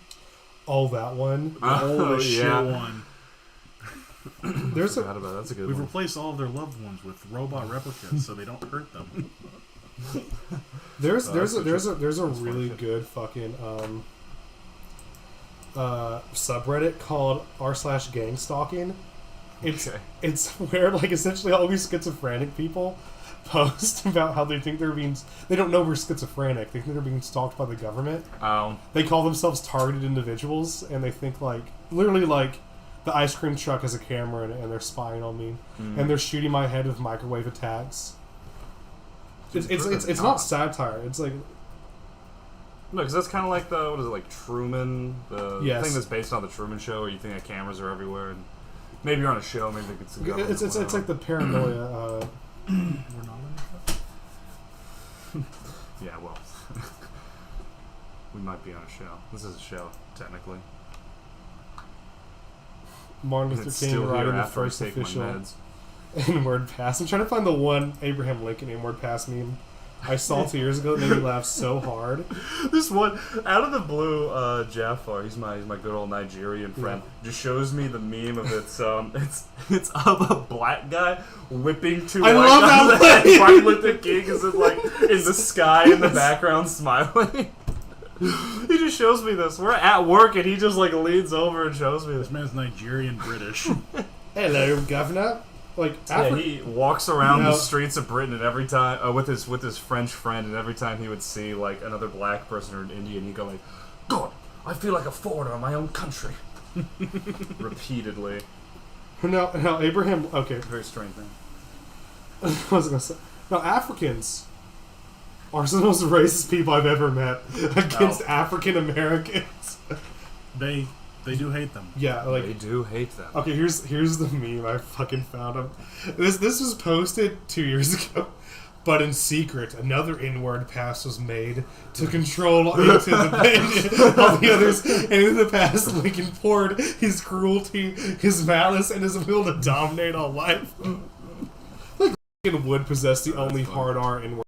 Oh, that one? Oh, shit one. That's a good We've one. replaced all of their loved ones with robot replicas so they don't hurt them. There's a really good fucking subreddit called r/gang stalking. It's where like essentially all these schizophrenic people post about how they think they don't know we're schizophrenic. They think they're being stalked by the government. They call themselves targeted individuals, and they think like literally like the ice cream truck has a camera in it and they're spying on me and they're shooting my head with microwave attacks. It's not satire. It's like no, because that's kind of like the like Truman, the Yes. thing that's based on the Truman Show, where you think that cameras are everywhere, and maybe you're on a show, maybe it's it's like the paranoia. We're not yeah, well, we might be on a show. This is a show, technically. Martin It's Luther King still writing here the after I first take my official meds. N-word pass. I'm trying to find the one Abraham Lincoln N-word pass meme I saw 2 years ago. It made me laugh so hard. This one, out of the blue, Jafar, he's my good old Nigerian friend, just shows me the meme of it's of a black guy whipping two I white love guys, that and Martin Luther King is in the sky in the background smiling. He just shows me this. We're at work and he just like leans over and shows me this. This man's Nigerian British. Hello, governor. Like he walks around the streets of Britain, and every time with his French friend, and every time he would see like another black person or an Indian, he'd go like, "God, I feel like a foreigner in my own country." Repeatedly. No, Abraham. Okay, very strange thing. I was gonna say. No, Africans are some of the most racist people I've ever met against African Americans. They do hate them. Yeah, like they do hate them. Okay, here's the meme I fucking found. This was posted 2 years ago, but in secret, another N-word pass was made to control all the others. And in the past, Lincoln poured his cruelty, his malice, and his will to dominate all life. would possess the only hard R in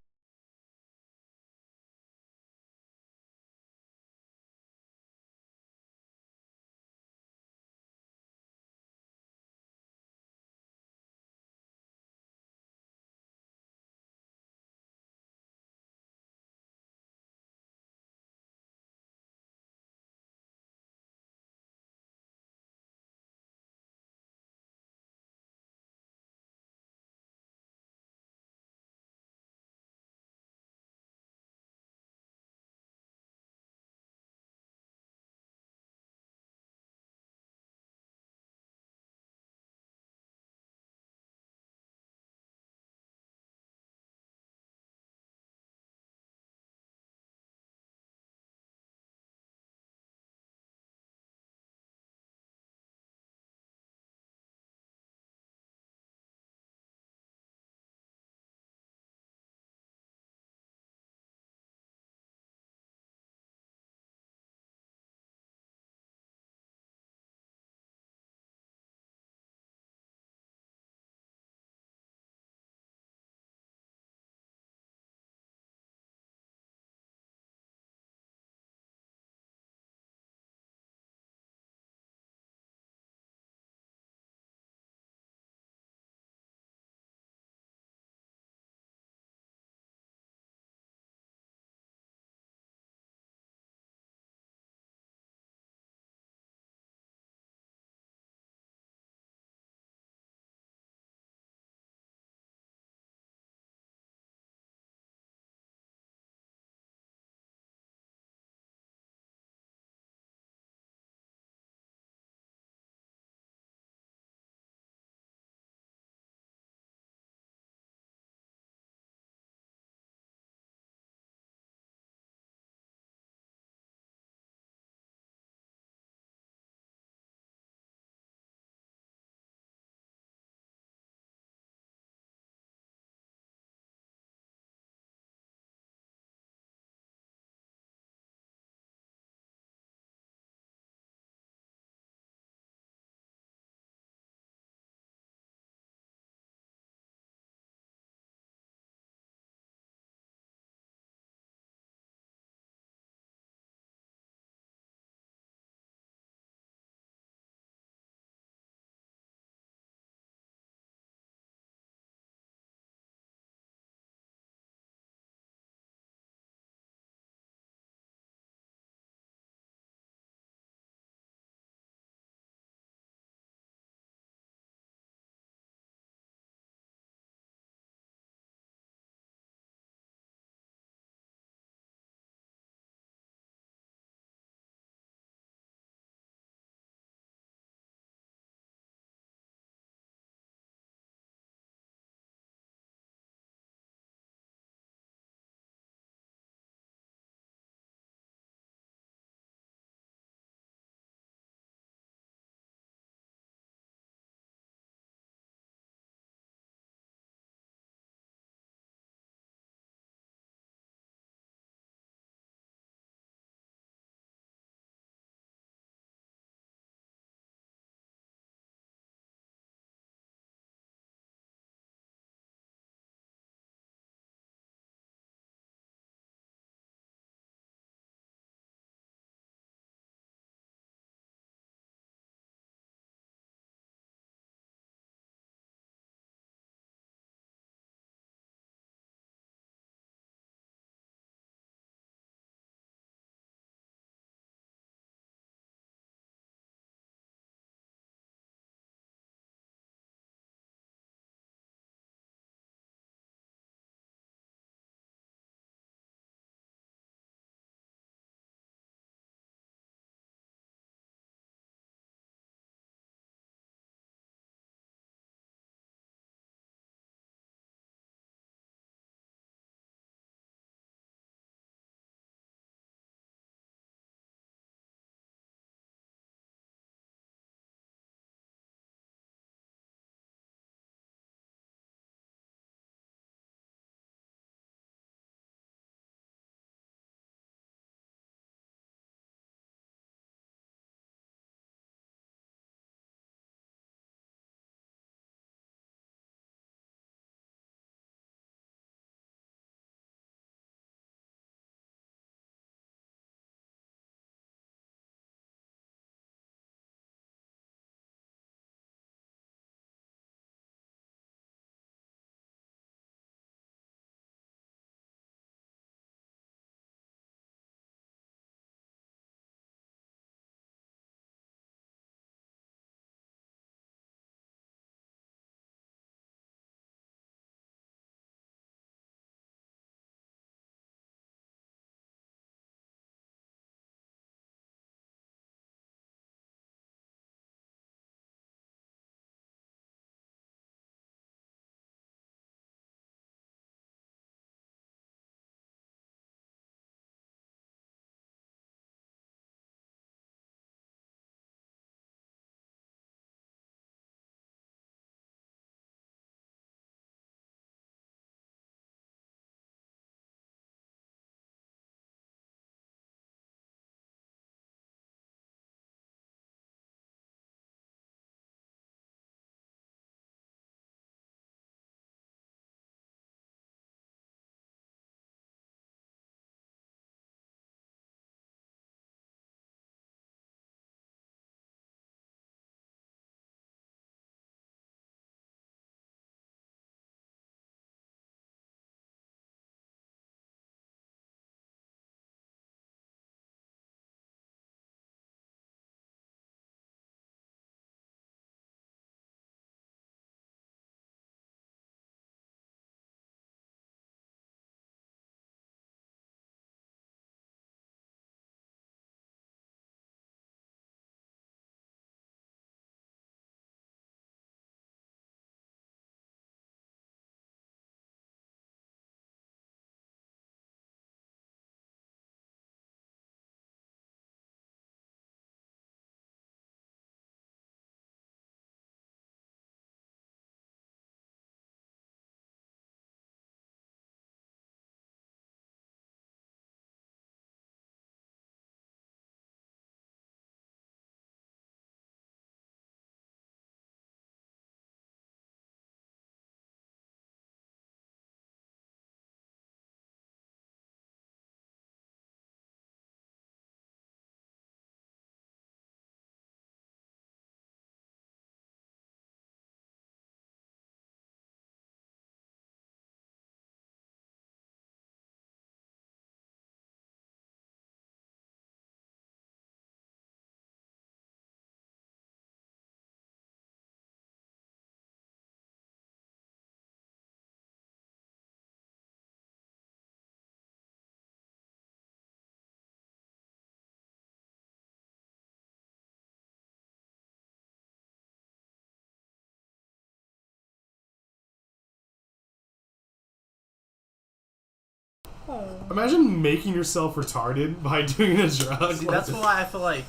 Imagine making yourself retarded by doing a drug. See, that's why I feel like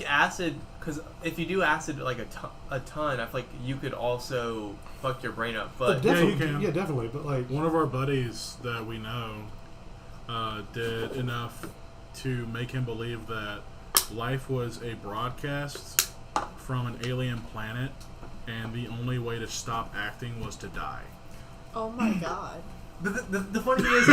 acid. Because if you do acid like a ton, I feel like you could also fuck your brain up. But yeah, you can. Yeah, definitely. But like one of our buddies that we know did enough to make him believe that life was a broadcast from an alien planet, and the only way to stop acting was to die. Oh my god. The funny thing is,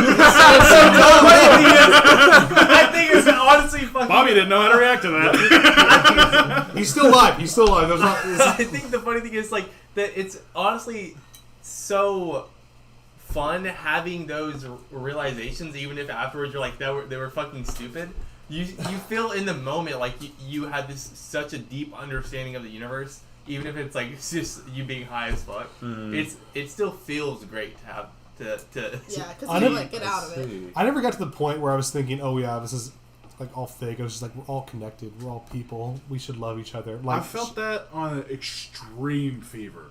I think it's honestly fucking. Bobby didn't know how to react to that. He's still alive. He's still alive. I think the funny thing is like that. It's honestly so fun having those realizations, even if afterwards you're like they were fucking stupid. You feel in the moment like you had such a deep understanding of the universe, even if it's like it's just you being high as fuck. It still feels great to have. Yeah, because you like get out of it. I never got to the point where I was thinking, oh yeah, this is like all fake. I was just like, we're all connected. We're all people. We should love each other. Like, I felt that on an extreme fever.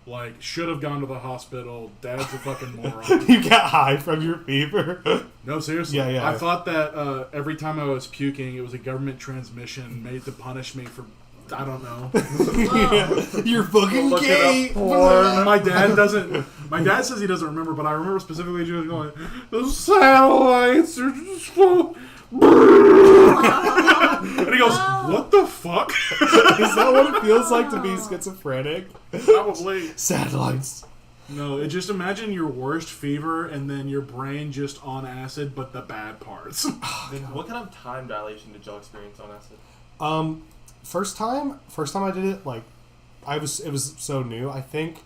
Like, should have gone to the hospital. Dad's a fucking moron. You got high from your fever? No, seriously. Yeah. I thought that every time I was puking, it was a government transmission made to punish me for... I don't know. You're fucking gay. My dad doesn't. My dad says he doesn't remember, but I remember specifically just going, "The satellites are just so." And he goes, "What the fuck?" Is that what it feels like to be schizophrenic? Probably. Satellites. No, just imagine your worst fever and then your brain just on acid, but the bad parts. Then what kind of time dilation did y'all experience on acid? First time I did it, like, it was so new. I think,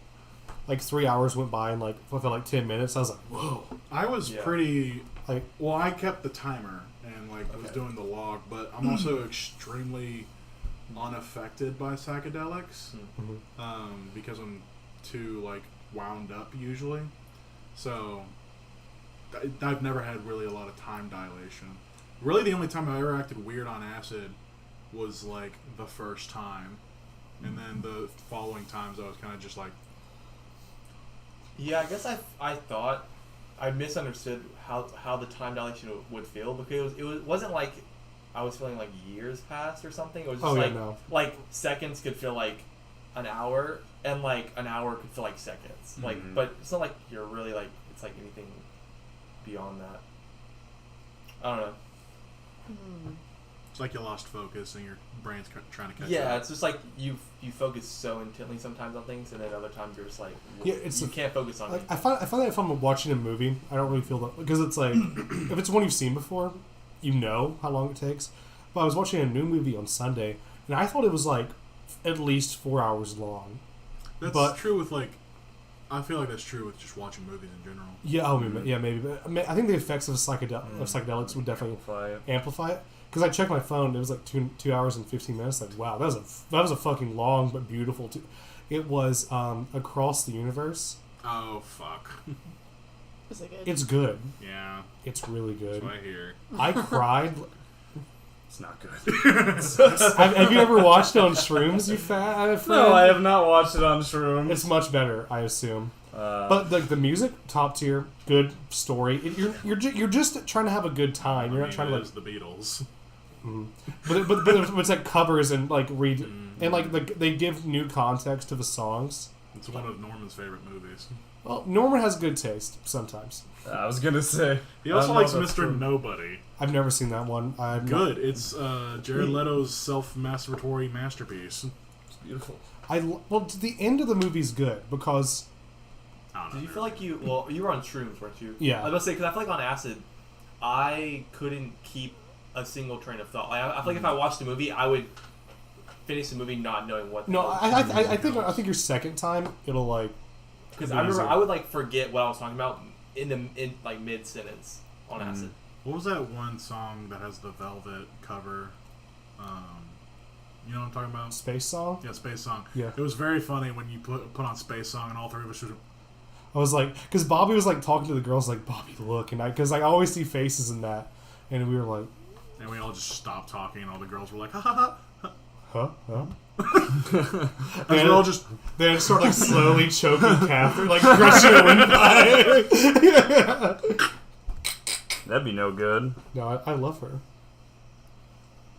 like, 3 hours went by and like within like 10 minutes, I was like, whoa. I was pretty like, well, I kept the timer and like was doing the log, but I'm also extremely unaffected by psychedelics because I'm too like wound up usually. So I've never had really a lot of time dilation. Really, the only time I ever acted weird on acid was like the first time, and then the following times I was kind of just like, yeah, I guess I thought I misunderstood how the time dilation would feel, because it wasn't like I was feeling like years passed or something. It was just like seconds could feel like an hour, and like an hour could feel like seconds. Like, but it's not like you're really like it's like anything beyond that. I don't know. It's like you lost focus and your brain's trying to catch up. Yeah, it's just like you focus so intently sometimes on things, and then other times you're just like, you can't focus on it. I find that if I'm watching a movie, I don't really feel that, because it's like if it's one you've seen before, you know how long it takes. But I was watching a new movie on Sunday, and I thought it was like at least 4 hours long. That's true with like. I feel like that's true with just watching movies in general. Yeah, maybe. But I think the effects of psychedelics would definitely amplify it. Because I checked my phone, it was like 2 hours and 15 minutes. Like, wow, that was a fucking long but beautiful. It was Across the Universe. Oh fuck! Is it good? It's good. Yeah, it's really good. That's what I hear. I cried. It's not good. have you ever watched it on shrooms? You fat? No, I have not watched it on shrooms. It's much better, I assume. But the music, top tier, good story. You're just trying to have a good time. You're not trying to like the Beatles. But it's like covers and like read and like they give new context to the songs. It's one of Norman's favorite movies. Well, Norman has good taste sometimes. I was gonna say he also likes Mr. Nobody. I've never seen that one. Good. It's Jared Leto's self-masturbatory masterpiece. It's beautiful. The end of the movie's good because. Did you feel like you were on shrooms, weren't you? Yeah. I was gonna say, because I feel like on acid, I couldn't keep a single train of thought. Like, I feel like if I watched a movie, I would finish the movie not knowing what. I think your second time it'll like. Because I remember I would like forget what I was talking about in like mid sentence on acid. What was that one song that has the Velvet cover? You know what I'm talking about? Space Song? Yeah, Space Song. Yeah. It was very funny when you put on Space Song and all three of us should. I was like, because Bobby was like talking to the girls, like, Bobby, look, and because I always see faces in that, and we were like, and we all just stopped talking, and all the girls were like, ha ha ha. huh? And we're all just then start like slowly choking Catherine, like crushing her windpipe. That'd be no good. No, I love her.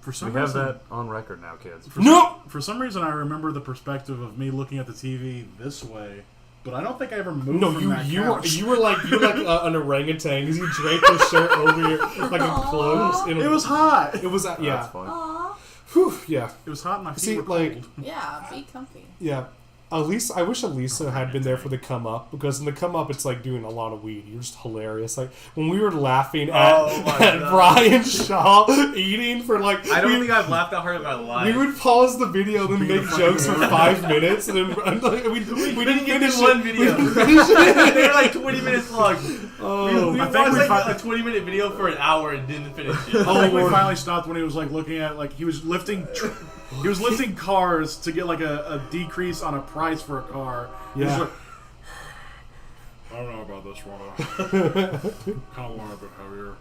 for some We have reason, that on record now, kids. For some reason, I remember the perspective of me looking at the TV this way, but I don't think I ever moved. No, from that you couch. were like an orangutan because you draped your shirt over your like a clothes. It was hot. It was That's yeah. fun. Aw. Whew, yeah. It was hot. And my feet See, were like cold. Yeah, be comfy. yeah. Elisa, I wish Elisa had been there for the come up because in the come up it's like doing a lot of weed. You're just hilarious. Like when we were laughing at Brian Shaw eating for like I don't think I've laughed that hard in my life. we would pause the video and then make jokes for 5 minutes and then like, we didn't get finish in one it. video. We didn't finish it. They were like 20 minutes long. Oh, we I think watched we like fi- a 20-minute video for an hour and didn't finish it. I think we Lord. finally stopped when he was like looking at like he was lifting. He was lifting cars to get like a decrease on a price for a car. He was Yeah. like, I don't know about this one. Kind of want a bit heavier.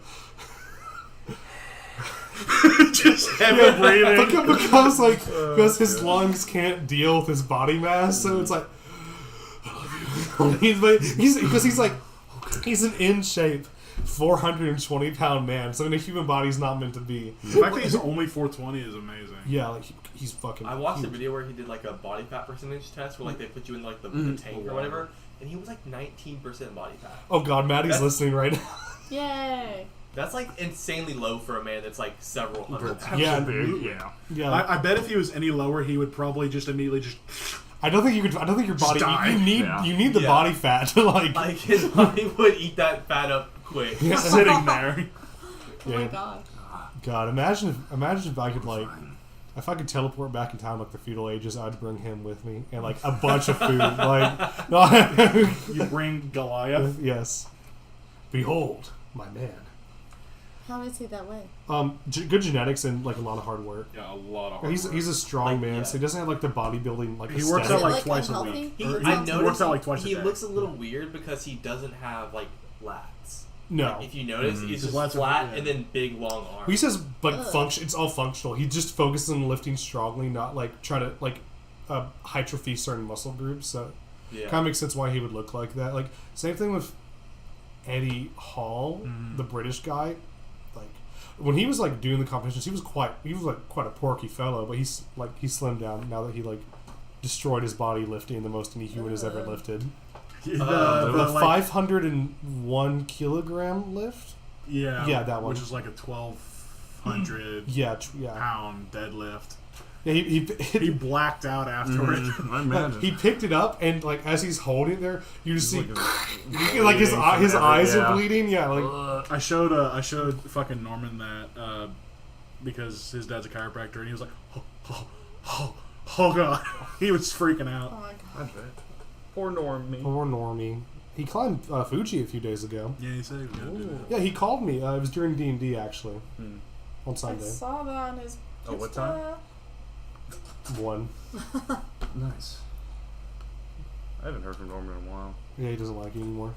Just heavy breathing. because like because his lungs can't deal with his body mass, so it's like he's an in shape 420-pound man, so in a human body's not meant to be. The fact that he's only 420 is amazing. Yeah, like he's fucking. I watched a huge. video where he did like a body fat percentage test where like they put you in like the tank or whatever, and he was like 19% body fat. Oh god, Maddie's That's- listening right now. Yay. That's like insanely low for a man that's like several hundred pounds. Yeah, Yeah. yeah. I bet if he was any lower, he would probably just immediately just. I don't think you could. I don't think your body. die. You need. Yeah. You need the Yeah. body fat to like. Like his body would eat that fat up quick. sitting there. Oh my Yeah. god. God, imagine if I could like. If I could teleport back in time like the feudal ages, I'd bring him with me and like a bunch of food. Like, no, You bring Goliath. yes. Behold, my man. How is he that way? Good genetics and like a lot of hard work. Yeah, a lot of. Hard He's work. a strong Like, man, yeah. so he doesn't have like the bodybuilding like. He works aesthetic. out Is it, like twice a unhealthy? week. He, Or I he noticed works out like twice a he day. looks a little weird because he doesn't have like lats. No, If you notice, it's His just lats are- flat yeah. and then big long arms. he says like Ugh. function. It's all functional. He just focuses on lifting strongly, not like trying to like hypertrophy certain muscle groups. So yeah. kind of makes sense why he would look like that. Like same thing with Eddie Hall, the British guy. Like when he was like doing the competitions, he was quite a porky fellow, but he slimmed down now that he like destroyed his body lifting the most any human has ever lifted. The The like, 501 kilogram lift. yeah, that one. which is like a 1,200 Yeah, pound deadlift. Yeah, He blacked out afterward. I imagine. he picked it up and like as he's holding it there, you just see Looking- like his bleeding from his eyes every- are bleeding. Yeah, like I showed fucking Norman that because his dad's a chiropractor, and he was like, oh god, he was freaking Oh out. my god. I bet. Poor Normie. poor Normie. He climbed Fuji a few days ago. Yeah, he said he was gonna do that. Yeah, he called me. It was during D&D actually on I Sunday. saw that on his. Oh, what time? One. Nice. I haven't heard from Norman in a while. Yeah, he doesn't like you anymore.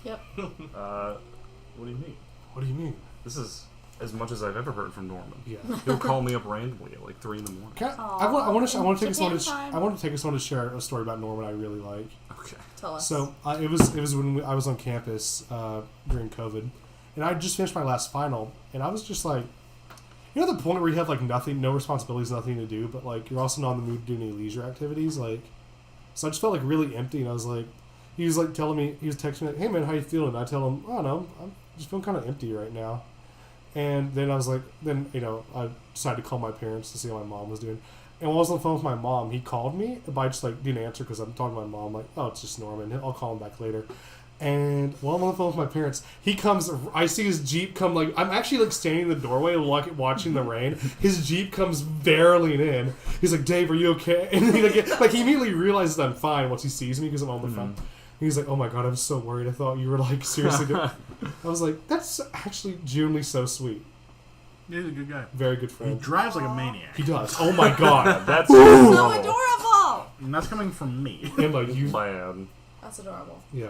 Yep. What do you mean? What do you mean? This is as much as I've ever heard from Norman. Yeah. He'll call me up randomly at like 3 in the morning. I want to take us on Japan time. I want to take us on to share a story about Norman I really like. Okay. Tell us. So it was when I was on campus during COVID, and I just finished my last final, and I was just like, you know, the point where you have like nothing, no responsibilities, nothing to do, but like you're also not in the mood to do any leisure activities, like. So I just felt like really empty, and I was like, he was like telling me, he was texting me, like, hey man, how you feeling? I tell him, I don't know, I'm just feeling kind of empty right now. And then I was like, I decided to call my parents to see how my mom was doing. And while I was on the phone with my mom, he called me, but I just like didn't answer because I'm talking to my mom, like, oh, it's just Norman. I'll call him back later. And while I'm on the phone with my parents, he comes. I see his Jeep come. Like I'm actually like standing in the doorway, watching the rain. His Jeep comes barreling in. He's like, "Dave, are you okay?" And he he immediately realizes I'm fine once he sees me because I'm on the phone. He's like, "Oh my god, I'm so worried. I thought you were like seriously." I was like, "That's actually genuinely so sweet." He's a good guy. Very good He friend. drives like a maniac, He does. Oh my god, That's so normal. adorable. and that's coming from me. and like you, Lad. That's adorable. yeah.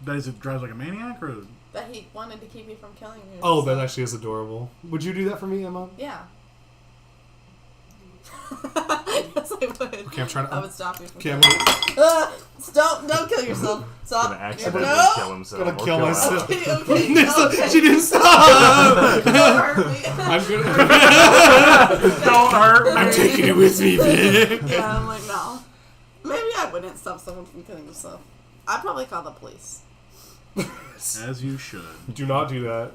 That is, it drives like a maniac, or That he wanted to keep you from killing you. Oh, that actually is adorable. Would you do that for me, Emma? Yeah. Yes, I would. Okay, I'm trying to. I would stop you from Okay, Stop! Don't kill yourself. Stop. Gonna accidentally No. kill himself. Gonna or kill myself. Okay, okay. She didn't stop. Don't hurt me. I'm gonna. Don't hurt me. I'm taking it with me, bitch. Yeah, I'm like, no. Maybe I wouldn't stop someone from killing themselves. I'd probably call the police. As you should. Do not do that.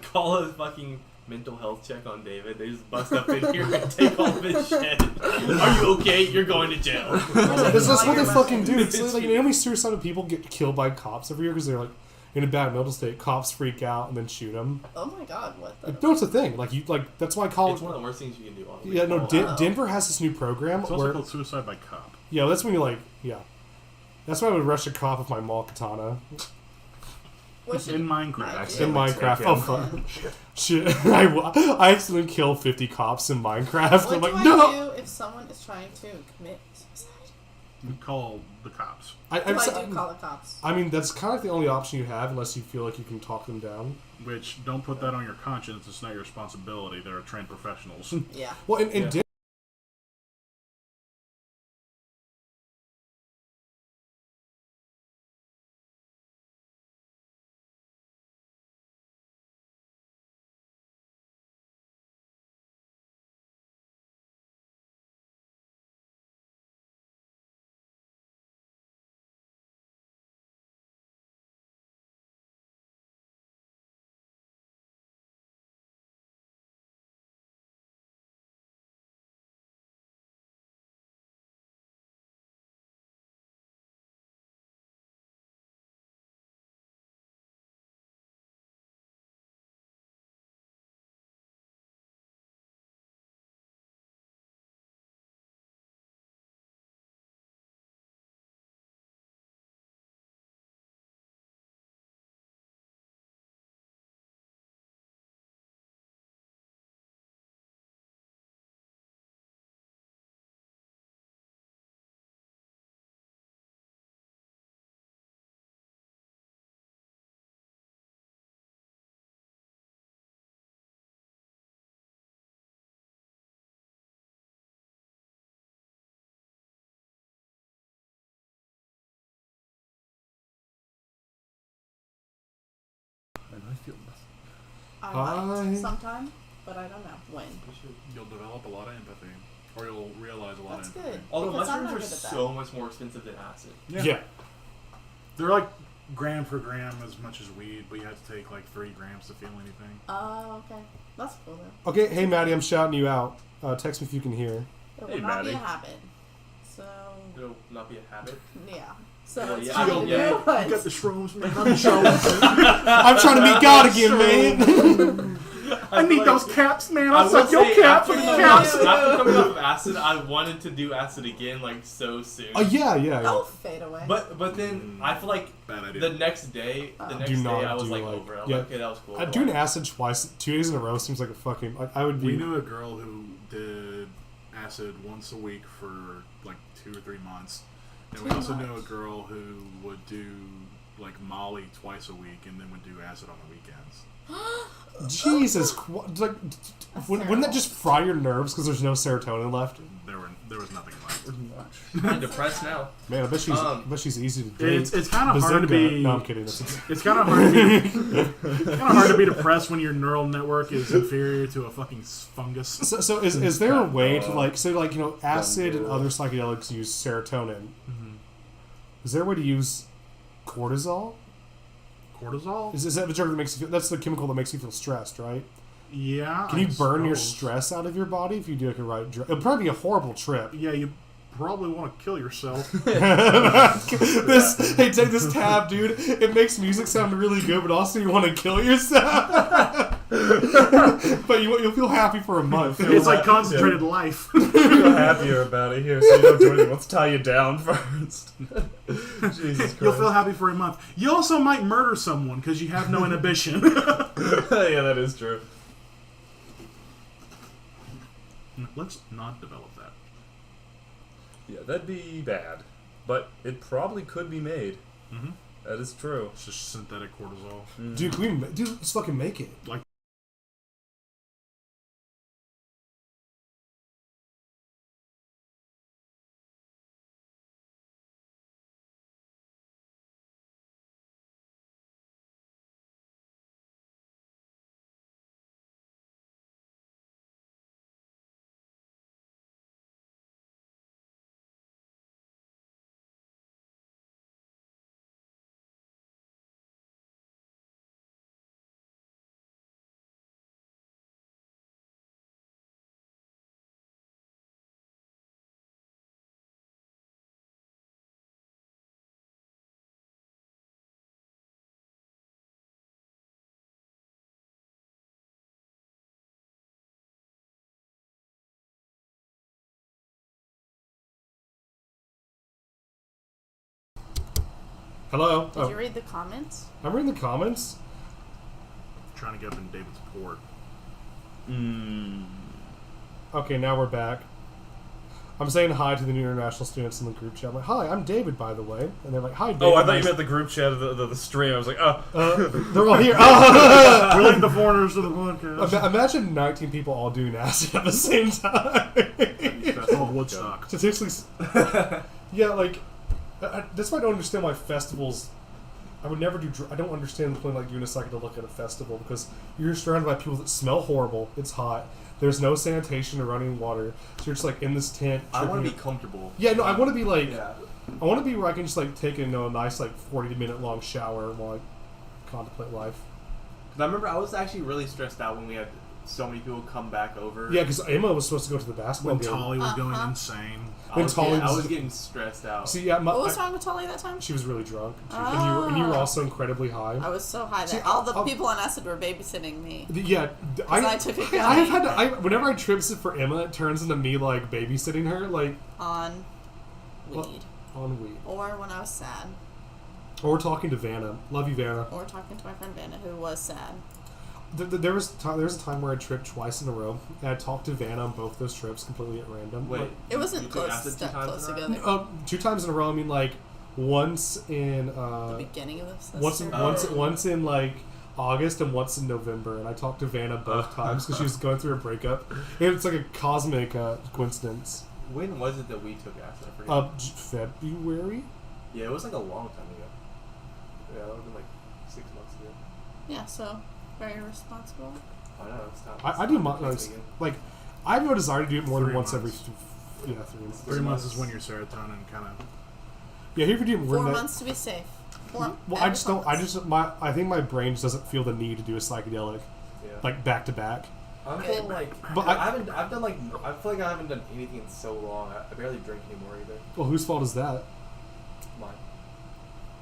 Call a fucking mental health check on David. They just bust up in here and take all of his shit. Are you okay? You're going to jail. That's what they fucking do. It's like, you know how many suicidal people get killed by cops every year because they're like in a bad mental state. Cops freak out and then shoot them. Oh my god, what the? No, it's a thing. That's why I call It's one of the worst things you can do. Honestly. Yeah, no. Denver has this new program It's also where called suicide by cop. yeah, that's when you like That's why I would rush a cop with my mall katana. In Minecraft. In Minecraft. Oh fuck. Shit. I accidentally kill 50 cops in Minecraft. What I'm like, do I no. do if someone is trying to commit suicide? You call the cops. I do call the cops. I mean, that's kind of the only option you have unless you feel like you can talk them down. Which, don't put that on your conscience. It's not your responsibility. They're trained professionals. Yeah. Well, and Yeah. I might sometime, but I don't know when. You'll develop a lot of empathy. Or you'll realize a lot That's of empathy. good. Although Because I'm mushrooms not are good at that. so much more expensive than acid. yeah. They're like gram per gram as much as weed, but you have to take like 3 grams to feel anything. Oh, okay. That's cool then. Okay, hey Maddie, I'm shouting you out. Text me if you can hear. It Hey, will not be Maddie. a habit. So, It'll not be a habit. yeah. So Well, it's yeah. funny to Yeah. do, but You got the shrooms, man. I'm showing. I'm trying to meet God again, man. I need those caps, man. I I'll will suck your say, cap after for the coming caps. off of acid, I wanted to do acid again, like so soon. Oh yeah. that'll fade away. But then I feel like Bad idea. the next day, Do not I was do like like- over it. I was yeah. like, okay, that was cool. Doing acid twice, 2 days in a row seems like a fucking. Like, I would be. We knew a girl who did acid once a week for like 2 or 3 months. And we Too also much. knew a girl who would do like Molly twice a week and then would do acid on the weekends. Jesus, like, wouldn't that just fry your nerves because there's no serotonin left? There was nothing left. I'm depressed now. Man, I bet she's easy to date. It's kind of hard to be. No, I'm kidding. It's kind of hard to be. It's kind of hard to be depressed when your neural network is inferior to a fucking fungus. So is there a way to acid and other psychedelics use serotonin? Mm-hmm. Is there a way to use cortisol? Cortisol? Is that the drug that makes you feel? That's the chemical that makes you feel stressed, right? Yeah. Can you burn your suppose. stress out of your body if you do like a right drug? It'll probably be a horrible trip. Yeah, you probably want to kill yourself. Hey, take this tab, dude. It makes music sound really good, but also you want to kill yourself. But you'll feel happy for a month. It's like concentrated life. Feel happier about it here, so you don't do anything. Let's tie you down first. Jesus Christ. You'll feel happy for a month. You also might murder someone because you have no inhibition. Yeah, that is true. Let's not develop that. Yeah, that'd be bad. But it probably could be made. Mm-hmm. That is true. It's just synthetic cortisol. Dude, let's fucking make it. Like Hello. Did you read the comments? I'm reading the comments. Trying to get up in David's port. Okay, now we're back. I'm saying hi to the new international students in the group chat. I'm like, hi, I'm David, by the way. And they're like, hi, David. Oh, I thought you meant the group chat of the stream. I was like, they're all here. We're like the foreigners of the podcast. Imagine 19 people all doing acid at the same time. That's all Woodstock. Statistically, yeah, like, that's why I don't understand why festivals. I would never do. I don't understand the point like doing a psychedelic at a festival because you're surrounded by people that smell horrible. It's hot. There's no sanitation or running water, so you're just like in this tent. I want to be comfortable. Yeah, no, I want to be like. Yeah. I want to be where I can just like take a nice like 40-minute long shower while I contemplate life. Because I remember I was actually really stressed out when we had so many people come back over. Yeah, because Emma was supposed to go to the basketball game. When Tolly was going insane. I was getting stressed out. See, yeah, what was wrong with Tolly that time? She was really drunk, and you were also incredibly high. I was so high that all the people on acid were babysitting me. Yeah, I took it. I've had to, whenever I trips it for Emma, it turns into me like babysitting her, like on weed. On weed. Or when I was sad. Or talking to Vanna. Love you, Vanna. Or talking to my friend Vanna, who was sad. There was a time where I tripped twice in a row, and I talked to Vanna on both those trips completely at random. Wait, it wasn't close together. 2 times in a row. I mean, like once in the beginning of the semester. Once in like August and once in November, and I talked to Vanna both times because she was going through a breakup. And it's like a cosmic coincidence. When was it that we took acid? I forget. February. Yeah, it was like a long time ago. Yeah, it was like 6 months ago. Yeah, so. Very responsible. I know. It's not, I do like I have no desire to do it more than once every 3 months. 3 months is when your serotonin kind of. Yeah, here we do more 4 than months to be safe. Well, I just don't. I think my brain just doesn't feel the need to do a psychedelic, like back to back. I'm feeling like, but I've done like, I feel like I haven't done anything in so long. I barely drink anymore either. Well, whose fault is that? Mine.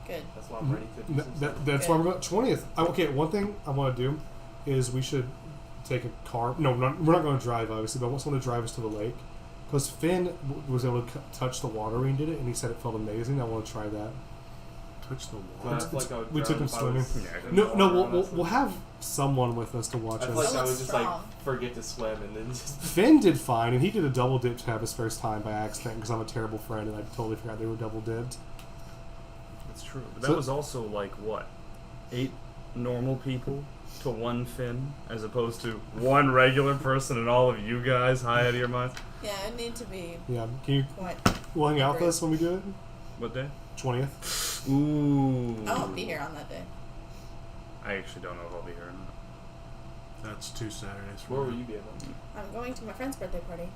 Good. That's why I'm ready to. That's why we're going 20th. Okay, one thing I want to do is we should take a car. No, we're not going to drive, obviously, but I want someone to drive us to the lake. Because Finn was able to touch the water when he did it, and he said it felt amazing. I want to try that. Touch the water? We took him swimming. No, we'll have someone with us to watch us. I feel like I would just like forget to swim and then just. Finn did fine, and he did a double dip to have his first time by accident because I'm a terrible friend, and I totally forgot they were double dipped. That's true. But that was also like what, 8 normal people to 1 Finn, as opposed to 1 regular person and all of you guys high out of your minds. Yeah, it need to be. Yeah, can you? We'll hang out with us when we do it. What day? 20th. Ooh. I won't be here on that day. I actually don't know if I'll be here or not. That's 2 Saturdays. Where will you be at? I'm going to my friend's birthday party.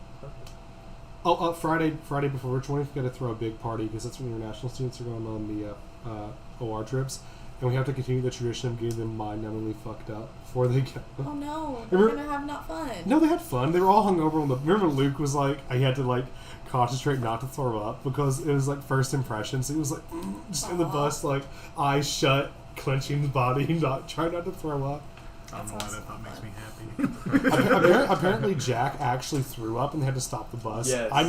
Oh, Friday before we're 20th, we got to throw a big party because that's when the international students are going on the OR trips, and we have to continue the tradition of getting them mind-numbingly fucked up before they get. Oh no, they're gonna have not fun. No, they had fun. They were all hungover. Remember, Luke was like, he had to like concentrate not to throw up because it was like first impressions. So he was like just in the bus, like eyes shut, clenching his body, trying not to throw up. I don't know why that thought makes me happy. Apparently, Jack actually threw up and they had to stop the bus. Yes, I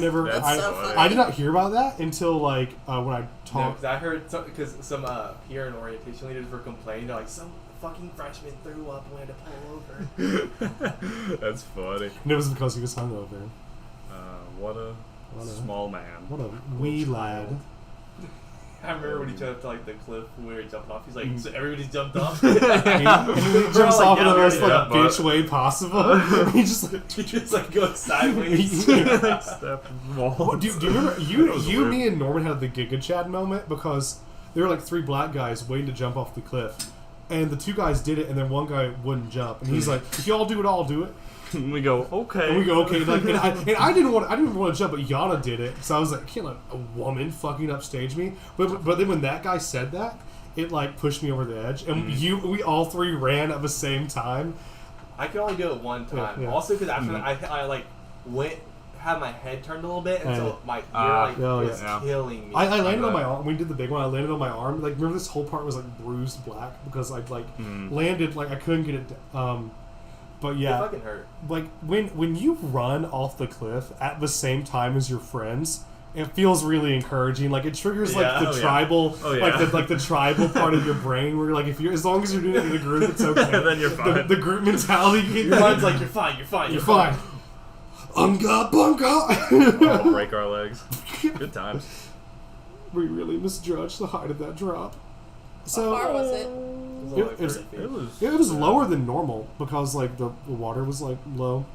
did not hear about that until like when I talked. No, I heard because some peer and orientation leaders were complaining. They're like, some fucking freshman threw up and we had to pull over. That's funny. And it was because he was hungover. What a small man. What a wee lad. I remember when he jumped up to like the cliff when we were jumping off. He's like, so everybody's jumped off. He jumps off in the most like bitch way possible. He just like goes sideways. Do you remember you, me, and Norman had the Giga Chad moment because there were like 3 black guys waiting to jump off the cliff, and the 2 guys did it, and then 1 guy wouldn't jump, and he's like, "If y'all do it, I'll do it." And we go, okay. Like, and I didn't want to jump, but Yana did it. So I was like, I can't let a woman fucking upstage me. But then when that guy said that, it like pushed me over the edge, and we all 3 ran at the same time. I could only do it 1 time. Yeah. Also, because after that, I like had my head turned a little bit, and so my ear was killing me. I landed on my arm. We did the big one. I landed on my arm. Like, remember this whole part was like bruised black because I like landed like I couldn't get it. But yeah, it fucking hurt. Like when you run off the cliff at the same time as your friends, it feels really encouraging. Like it triggers like the tribal, like the tribal part of your brain where like if you're as long as you're doing it in a group, it's okay. Then you're fine. The group mentality. Your mind's like you're fine. You're fine. Unga bunga. We'll break our legs. Good times. We really misjudged the height of that drop. So How far was it? It was lower than normal because like the water was like low.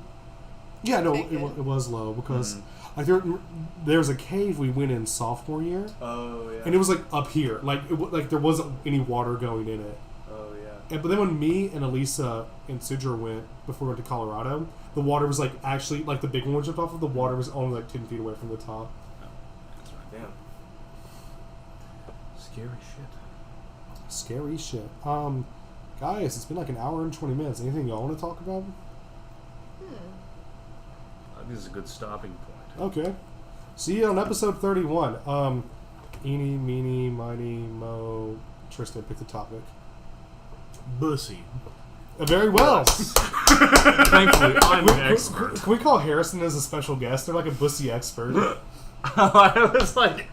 Yeah, no, it was low because like there was a cave we went in sophomore year. Oh yeah. And it was like up here, like like there wasn't any water going in it. Oh yeah. But then when me and Elisa and Sidra went before we went to Colorado, the water was like actually like the big one we jumped off of. The water was only like 10 feet away from the top. Damn. Scary shit. Guys, it's been like an hour and 20 minutes. Anything y'all want to talk about? I think this is a good stopping point. Okay. See you on episode 31. Eeny, meeny, miny, mo. Tristan, pick the topic. Bussy. Very well. Thankfully, I'm an expert. Can we call Harrison as a special guest? They're like a bussy expert. I was like,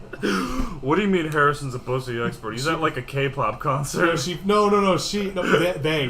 what do you mean Harrison's a bussy expert? He's at like a K-pop concert. No, they.